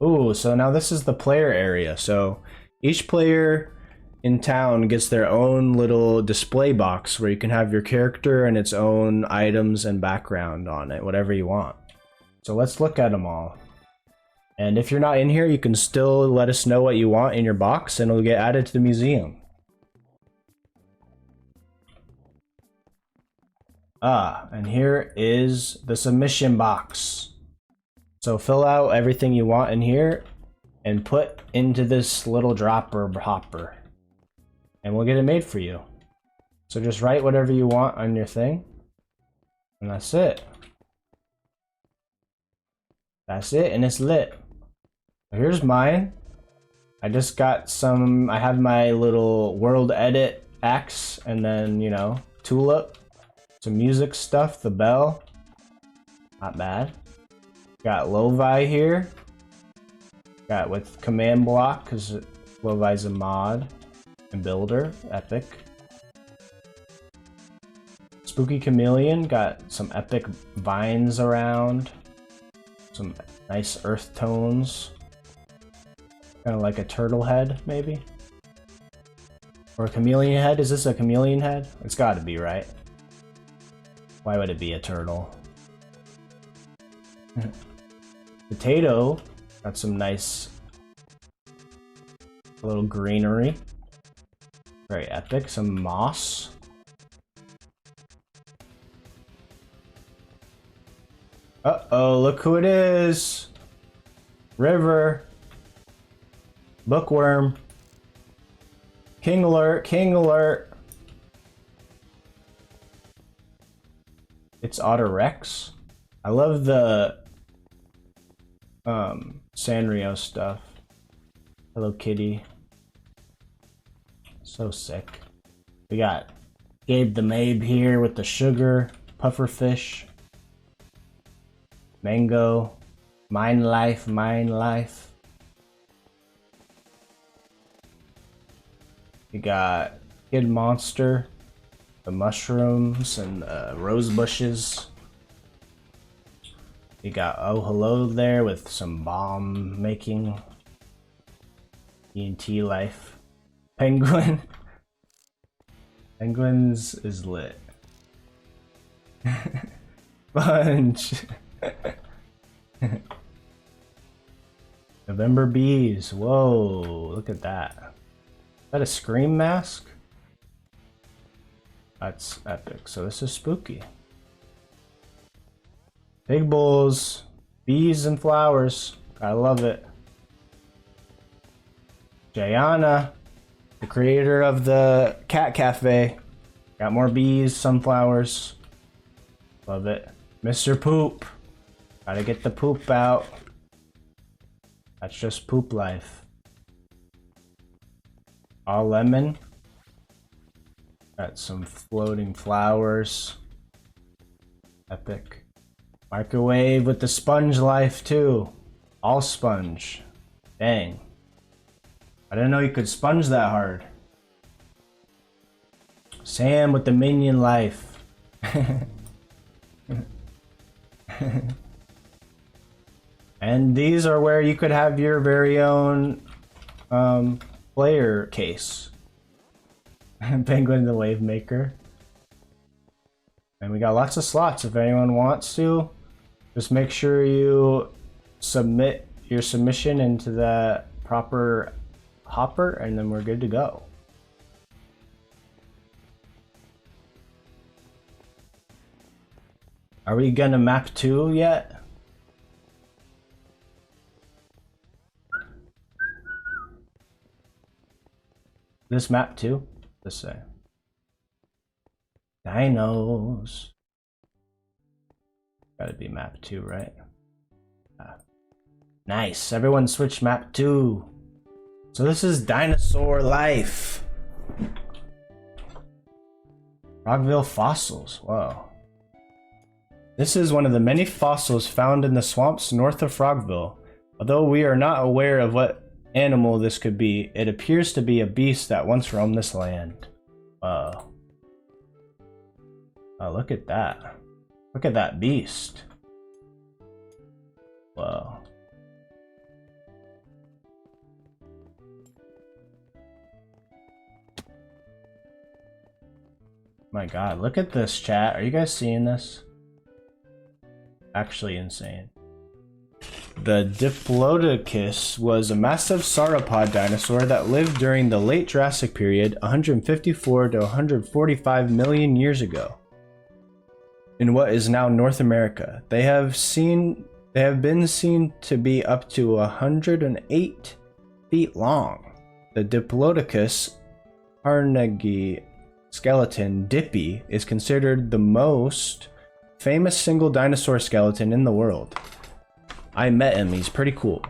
Ooh, so now this is the player area. So each player in town gets their own little display box where you can have your character and its own items and background on it, whatever you want. So let's look at them all. And if you're not in here, you can still let us know what you want in your box and it'll get added to the museum. Ah, and here is the submission box. So fill out everything you want in here and put into this little dropper hopper. And we'll get it made for you. So just write whatever you want on your thing. And that's it. That's it, and it's lit. Here's mine. I just got some, I have my little world edit axe, and then, you know, tulip. Some music stuff, the bell. Not bad. Got Lovi here. Got with command block, because Lovi's a mod. And builder, epic. Spooky Chameleon, got some epic vines around. Some nice earth tones. Kind of like a turtle head, maybe? Or a chameleon head? Is this a chameleon head? It's gotta be, right? Why would it be a turtle? Potato, got some nice little greenery. Very epic. Some moss. Uh-oh, look who it is. River. Bookworm. King alert, king alert. It's Otter Rex. I love the Sanrio stuff. Hello Kitty. So sick. We got Gabe the Mabe here with the sugar. pufferfish, mango, mine life, mine life. You got kid monster, the mushrooms and rose bushes. You got oh hello there with some bomb making. ENT life. Penguin. Penguins is lit. Bunch. November bees. Whoa, look at that. Is that a scream mask? That's epic. So this is spooky. Big bulls, bees and flowers. I love it. Jayana, the creator of the cat cafe. Got more bees, sunflowers. Love it. Mr. Poop. Gotta get the poop out. That's just poop life. All lemon. Got some floating flowers. Epic. Microwave with the sponge life too. All sponge. Dang. I didn't know you could sponge that hard. Sam with the minion life. And these are where you could have your very own player case. Penguin the Wave Maker. And we got lots of slots if anyone wants to. Just make sure you submit your submission into the proper hopper and then we're good to go. Are we gonna map 2 yet? This map 2? Let's say. Dinos. Gotta be map 2, right? Nice. Everyone switch map 2. So this is dinosaur life. Frogville fossils. Whoa. This is one of the many fossils found in the swamps north of Frogville. Although we are not aware of what animal this could be, it appears to be a beast that once roamed this land. Whoa. Oh, look at that. Look at that beast. Whoa. My god, look at this, chat. Are you guys seeing this? Actually insane. The Diplodocus was a massive sauropod dinosaur that lived during the late Jurassic period 154 to 145 million years ago in what is now North America. They have been seen to be up to 108 feet long. The Diplodocus Carnegie skeleton, Dippy, is considered the most famous single dinosaur skeleton in the world. I met him, he's pretty cool.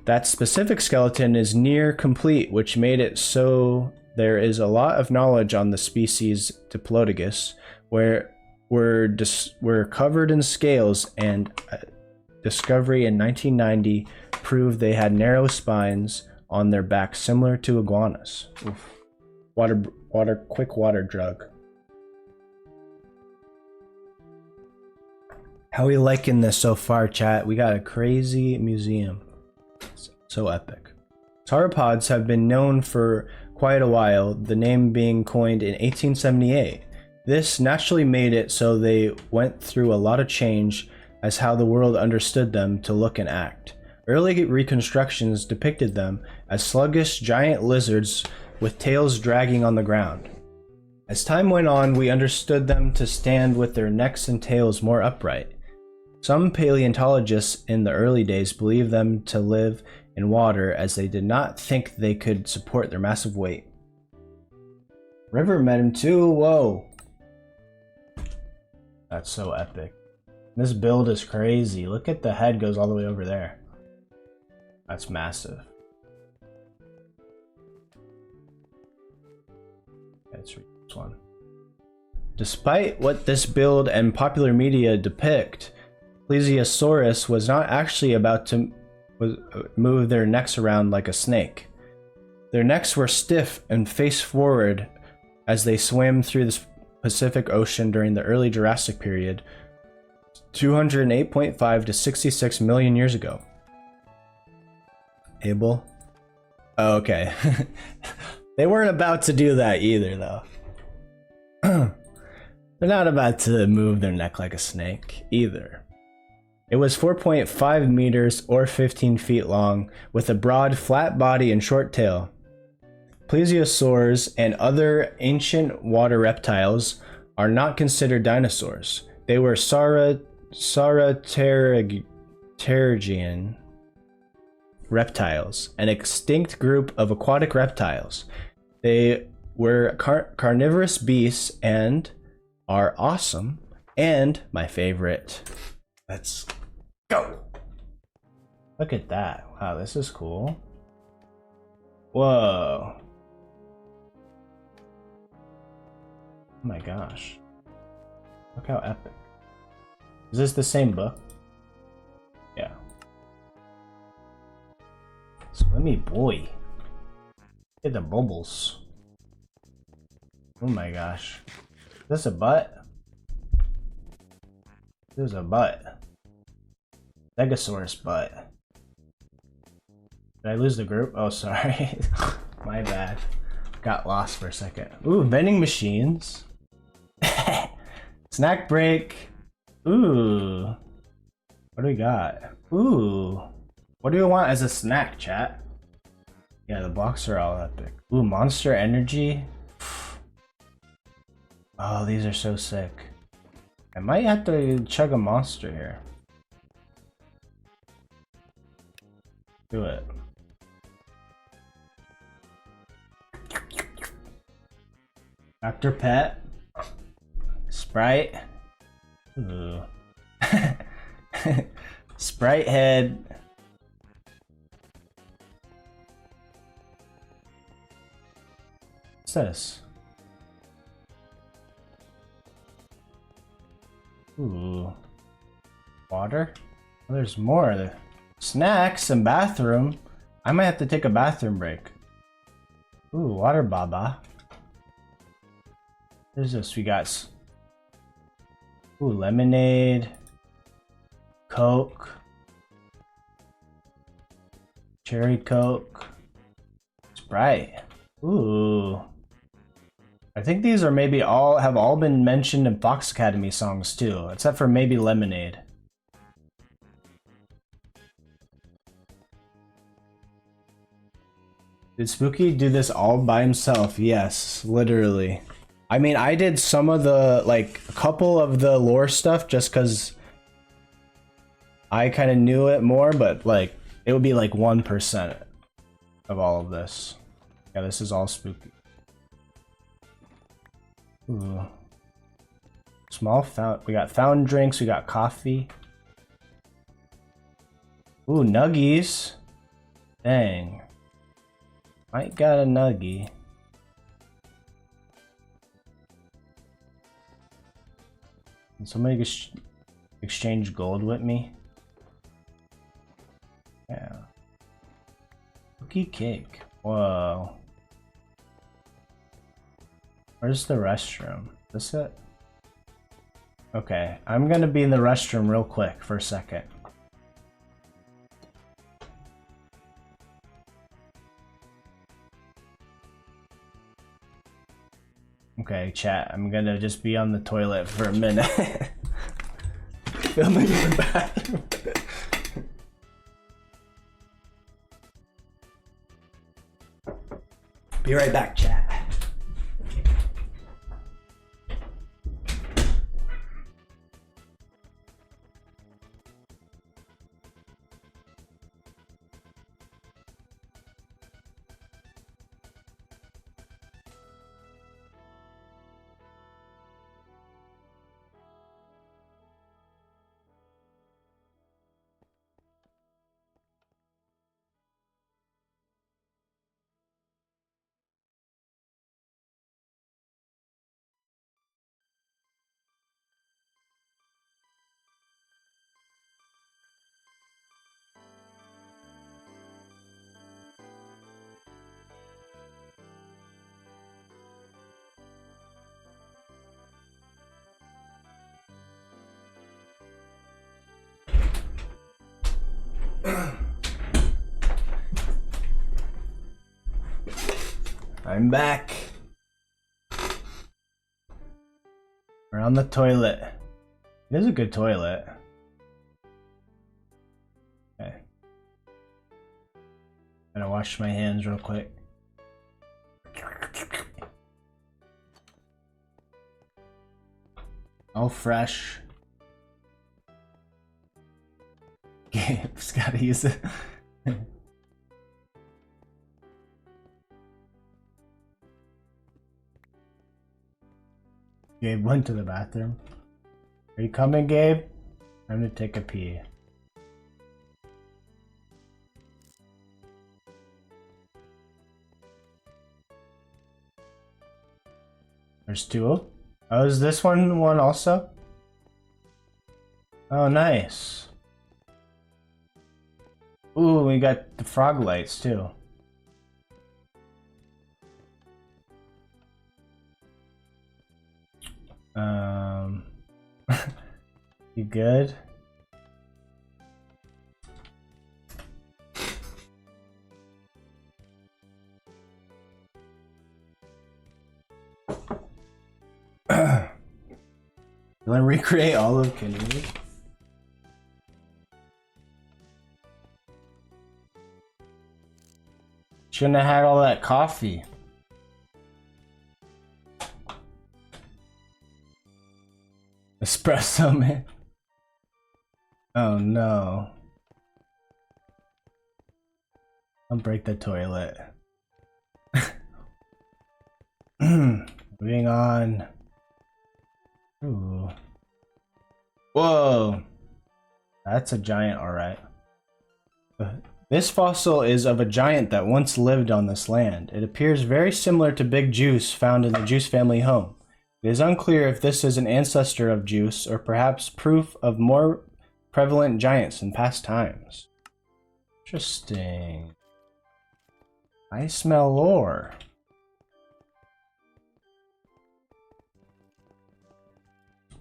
That specific skeleton is near complete, which made it so there is a lot of knowledge on the species Diplodocus, where were covered in scales, and discovery in 1990 proved they had narrow spines on their back similar to iguanas. Oof. Quick water drug. How we liking this so far, chat? We got a crazy museum. So epic. Sauropods have been known for quite a while, the name being coined in 1878. This naturally made it so they went through a lot of change as how the world understood them to look and act. Early reconstructions depicted them as sluggish giant lizards with tails dragging on the ground. As time went on, we understood them to stand with their necks and tails more upright. Some paleontologists in the early days believed them to live in water as they did not think they could support their massive weight. River met him too, whoa. That's so epic. This build is crazy. Look at the head goes all the way over there. That's massive. Let's read this one. Despite what this build and popular media depict, Plesiosaurus was not actually about to move their necks around like a snake. Their necks were stiff and faced forward as they swam through the Pacific Ocean during the early Jurassic period, 208.5 to 66 million years ago. Abel? Oh, okay. They weren't about to do that either, though. They're not about to move their neck like a snake, either. It was 4.5 meters or 15 feet long, with a broad, flat body and short tail. Plesiosaurs and other ancient water reptiles are not considered dinosaurs. They were sauropterygian reptiles, an extinct group of aquatic reptiles. They were carnivorous beasts and are awesome, and my favorite. Let's go! Look at that. Wow, this is cool. Whoa. Oh my gosh. Look how epic. Is this the same book? Yeah. Swimmy boy. Look at the bubbles. Oh my gosh. Is this a butt? This is a butt. Stegosaurus butt. Did I lose the group? Oh, sorry. My bad. Got lost for a second. Ooh, vending machines. Snack break. Ooh. What do we got? Ooh. What do you want as a snack, chat? Yeah, the blocks are all epic. Ooh, Monster Energy. Oh, these are so sick. I might have to chug a monster here. Do it. Dr. Pet. Sprite. Ooh. Sprite head. What's this? Ooh. Water? Oh, there's more. Snacks and bathroom. I might have to take a bathroom break. Ooh, water baba. What is this? We got ooh, lemonade, Coke, cherry Coke, Sprite. Ooh. I think these are maybe have all been mentioned in Fox Academy songs too, except for maybe Lemonade. Did Spooky do this all by himself? Yes, literally. I mean, I did some of the, like, a couple of the lore stuff just because I kind of knew it more, but, like, it would be like 1% of all of this. Yeah, this is all Spooky. Ooh. Small fountain. We got fountain drinks, we got coffee. Ooh, nuggies. Dang. Might got a nuggie. Can somebody exchange gold with me? Yeah. Cookie cake. Whoa. Where's the restroom? Is this it? Okay, I'm gonna be in the restroom real quick for a second. Okay, chat, I'm gonna just be on the toilet for a minute. Filming in the bathroom. Be right back, chat. I'm back. We're on the toilet. It is a good toilet. Okay. Gotta wash my hands real quick. All fresh. Gabe's gotta use it. Gabe went to the bathroom. Are you coming, Gabe? I'm gonna take a pee. There's two. Oh, is this one also? Oh, nice. Ooh, we got the frog lights too. You good? You want to recreate all of Kindergarten? Shouldn't have had all that coffee. Espresso, man. Oh no. Don't break the toilet. Moving on. Ooh. Whoa. That's a giant, alright. This fossil is of a giant that once lived on this land. It appears very similar to Big Juice found in the Juice family home. It is unclear if this is an ancestor of Juice or perhaps proof of more prevalent giants in past times. Interesting. I smell lore.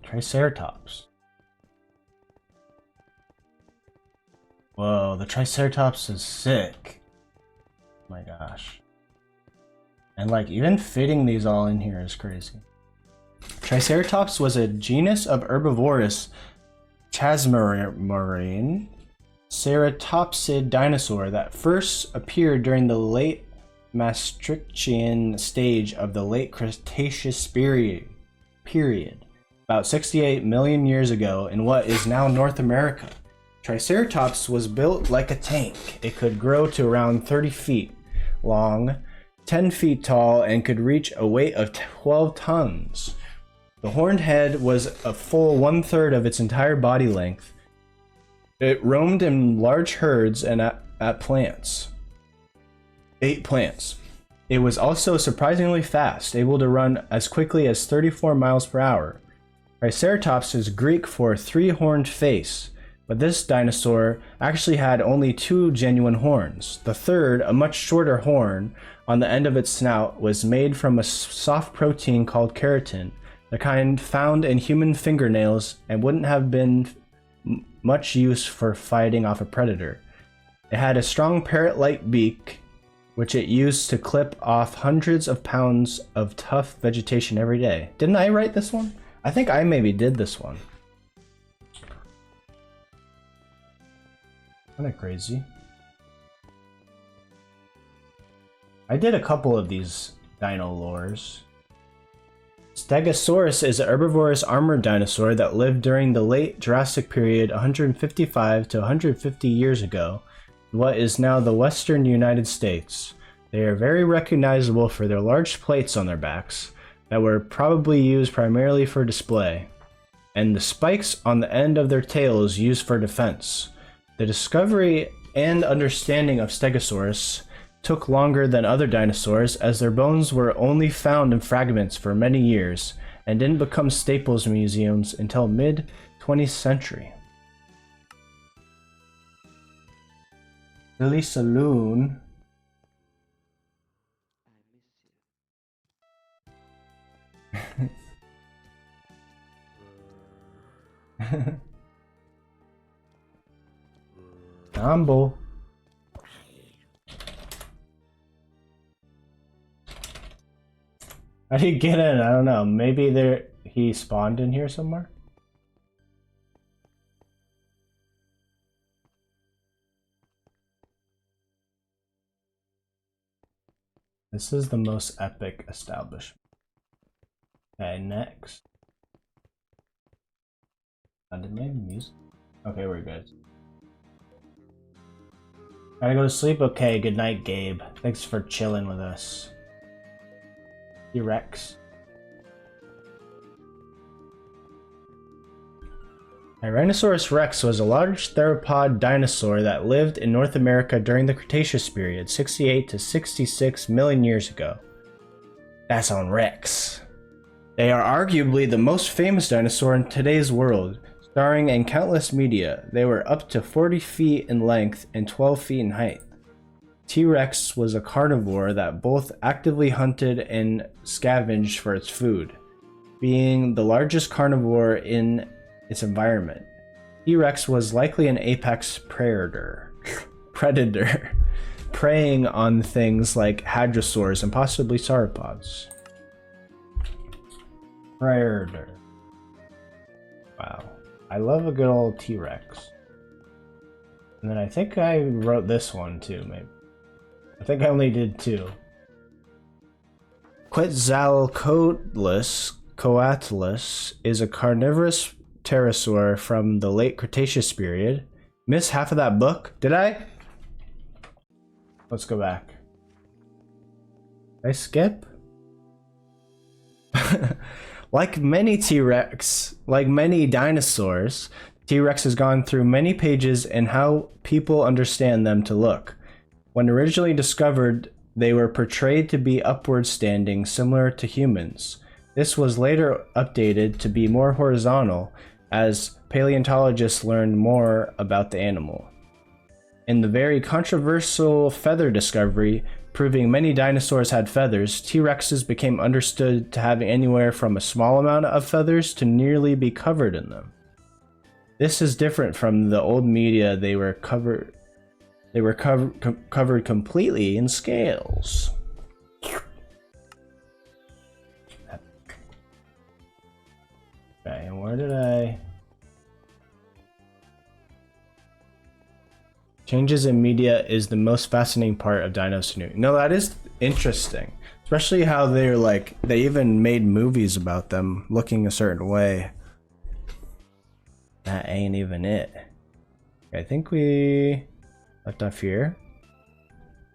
Triceratops. Whoa, the Triceratops is sick. Oh my gosh. And like even fitting these all in here is crazy. Triceratops was a genus of herbivorous chasmarine ceratopsid dinosaur that first appeared during the late Maastrichtian stage of the late Cretaceous period, about 68 million years ago in what is now North America. Triceratops was built like a tank. It could grow to around 30 feet long, 10 feet tall, and could reach a weight of 12 tons. The horned head was a full 1/3 of its entire body length. It roamed in large herds and ate plants. It was also surprisingly fast, able to run as quickly as 34 miles per hour. Triceratops is Greek for three-horned face, but this dinosaur actually had only 2 genuine horns. The third, a much shorter horn on the end of its snout, was made from a soft protein called keratin, the kind found in human fingernails, and wouldn't have been much use for fighting off a predator. It had a strong parrot-like beak, which it used to clip off hundreds of pounds of tough vegetation every day. Didn't I write this one? I think I maybe did this one. Kinda crazy. I did a couple of these dino lores. Stegosaurus is a herbivorous armored dinosaur that lived during the late Jurassic period 155 to 150 years ago in what is now the western United States. They are very recognizable for their large plates on their backs that were probably used primarily for display, and the spikes on the end of their tails used for defense. The discovery and understanding of Stegosaurus took longer than other dinosaurs, as their bones were only found in fragments for many years and didn't become staples in museums until mid-20th century. Lily Saloon. Combo. How did he get in? I don't know. Maybe he spawned in here somewhere? This is the most epic establishment. Okay, next. Did my music? Okay, we're good. Gotta go to sleep? Okay, good night, Gabe. Thanks for chilling with us. T-Rex. Tyrannosaurus rex was a large theropod dinosaur that lived in North America during the Cretaceous period, 68 to 66 million years ago. That's on Rex. They are arguably the most famous dinosaur in today's world, starring in countless media. They were up to 40 feet in length and 12 feet in height. T-Rex was a carnivore that both actively hunted and scavenged for its food, being the largest carnivore in its environment. T-Rex was likely an apex predator, preying on things like hadrosaurs and possibly sauropods. Predator. Wow. I love a good old T-Rex. And then I think I wrote this one too, maybe. I think I only did 2. Quetzalcoatlus is a carnivorous pterosaur from the late Cretaceous period. Missed half of that book? Did I? Let's go back. Did I skip? Like many dinosaurs, T-Rex has gone through many pages in how people understand them to look. When originally discovered, they were portrayed to be upward standing, similar to humans. This was later updated to be more horizontal as paleontologists learned more about the animal. In the very controversial feather discovery, proving many dinosaurs had feathers, T-Rexes became understood to have anywhere from a small amount of feathers to nearly be covered in them. This is different from the old media. They were covered completely in scales. Okay, and where did I... Changes in media is the most fascinating part of Dinos New. No, that is interesting. Especially how they're like, they even made movies about them looking a certain way. That ain't even it. I think we left off here.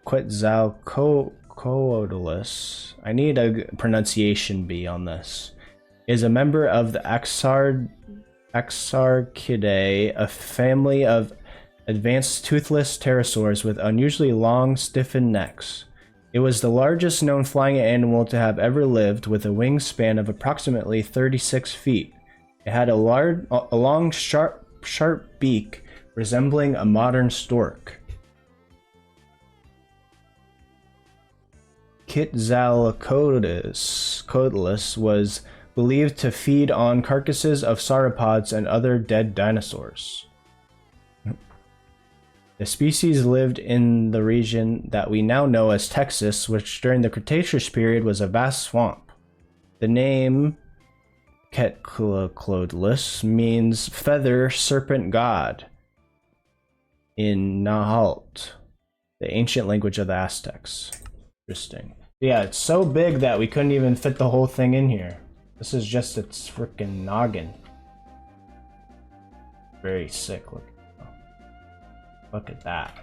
Quetzalcoatlus. I need a pronunciation bee on this. Is a member of the Axarchidae, a family of advanced toothless pterosaurs with unusually long, stiffened necks. It was the largest known flying animal to have ever lived, with a wingspan of approximately 36 feet. It had a long, sharp beak resembling a modern stork. Quetzalcoatlus was believed to feed on carcasses of sauropods and other dead dinosaurs. The species lived in the region that we now know as Texas, which during the Cretaceous period was a vast swamp. The name Quetzalcoatlus means feather serpent god in Nahuatl, the ancient language of the Aztecs. Interesting. Yeah, it's so big that we couldn't even fit the whole thing in here. This is just its freaking noggin. Very sick looking. Look at that.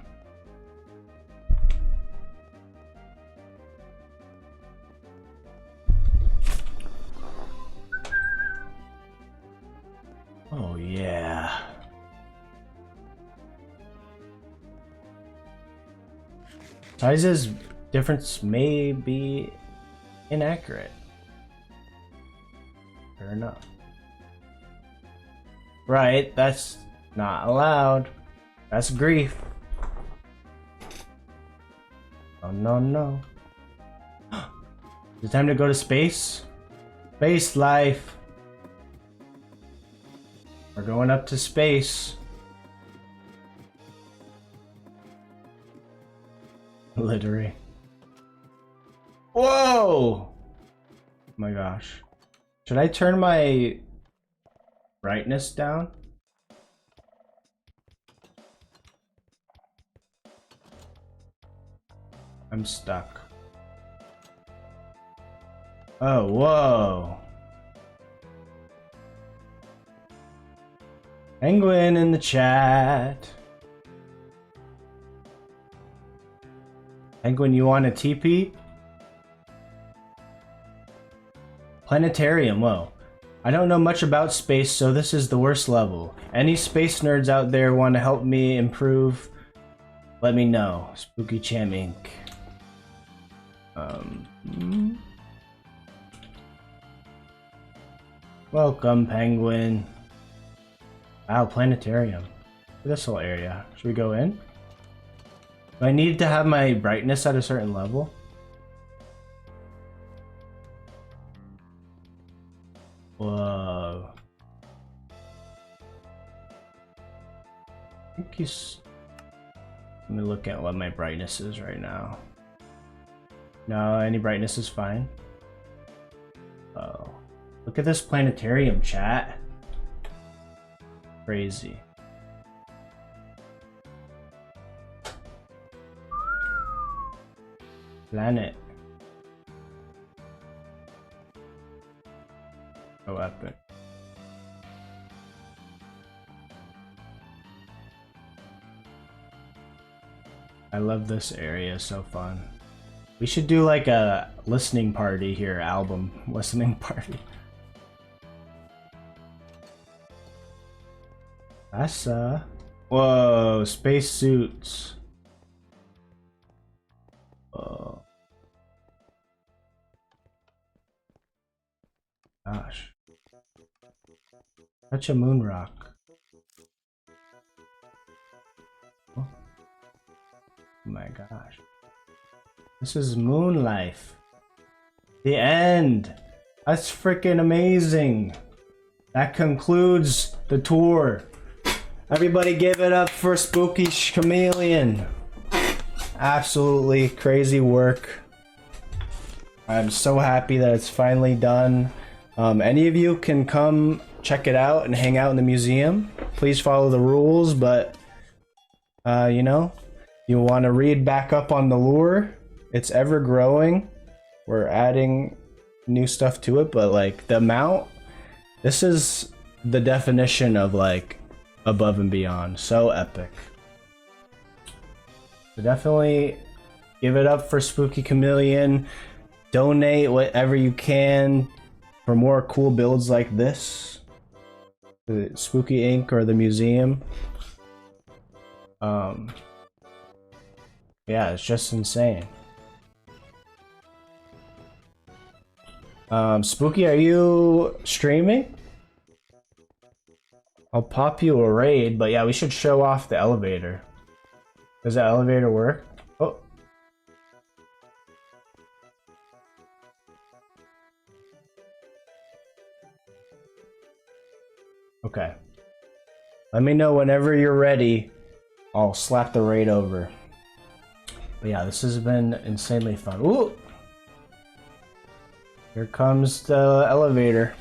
Oh yeah. Sizes difference may be inaccurate. Fair enough. Right, that's not allowed. That's grief. Oh no no. Is it time to go to space? Space life. We're going up to space. Literally. Whoa! my gosh. Should I turn my brightness down? I'm stuck. Oh, whoa. Penguin in the chat. Penguin, you want a TP? Planetarium, whoa. I don't know much about space, so this is the worst level. Any space nerds out there want to help me improve? Let me know. Spooky Cham Inc. Welcome, Penguin. Wow, planetarium. This whole area. Should we go in? Do I need to have my brightness at a certain level? Whoa. I think he's... Let me look at what my brightness is right now. No, any brightness is fine. Oh. Look at this planetarium, chat. Crazy. Planet. Oh, epic. I love this area, so fun. We should do like a listening party here, album listening party. That's whoa, space suits. Oh. Gosh. Such a moon rock. Oh my gosh. This is moon life. The end. That's freaking amazing. That concludes the tour. Everybody give it up for Spooky Chameleon. Absolutely crazy work. I'm so happy that it's finally done. Any of you can come check it out and hang out in the museum. Please follow the rules, but you know, you want to read back up on the lure. It's ever growing. We're adding new stuff to it, but like the amount, this is the definition of like above and beyond. So epic. So definitely give it up for Spooky Chameleon. Donate whatever you can for more cool builds like this. The Spooky Inc. or the museum. Yeah, it's just insane. Spooky, are you streaming? I'll pop you a raid, but yeah, we should show off the elevator. Does the elevator work? Oh. Okay. Let me know whenever you're ready. I'll slap the raid over. But yeah, this has been insanely fun. Ooh! Here comes the elevator.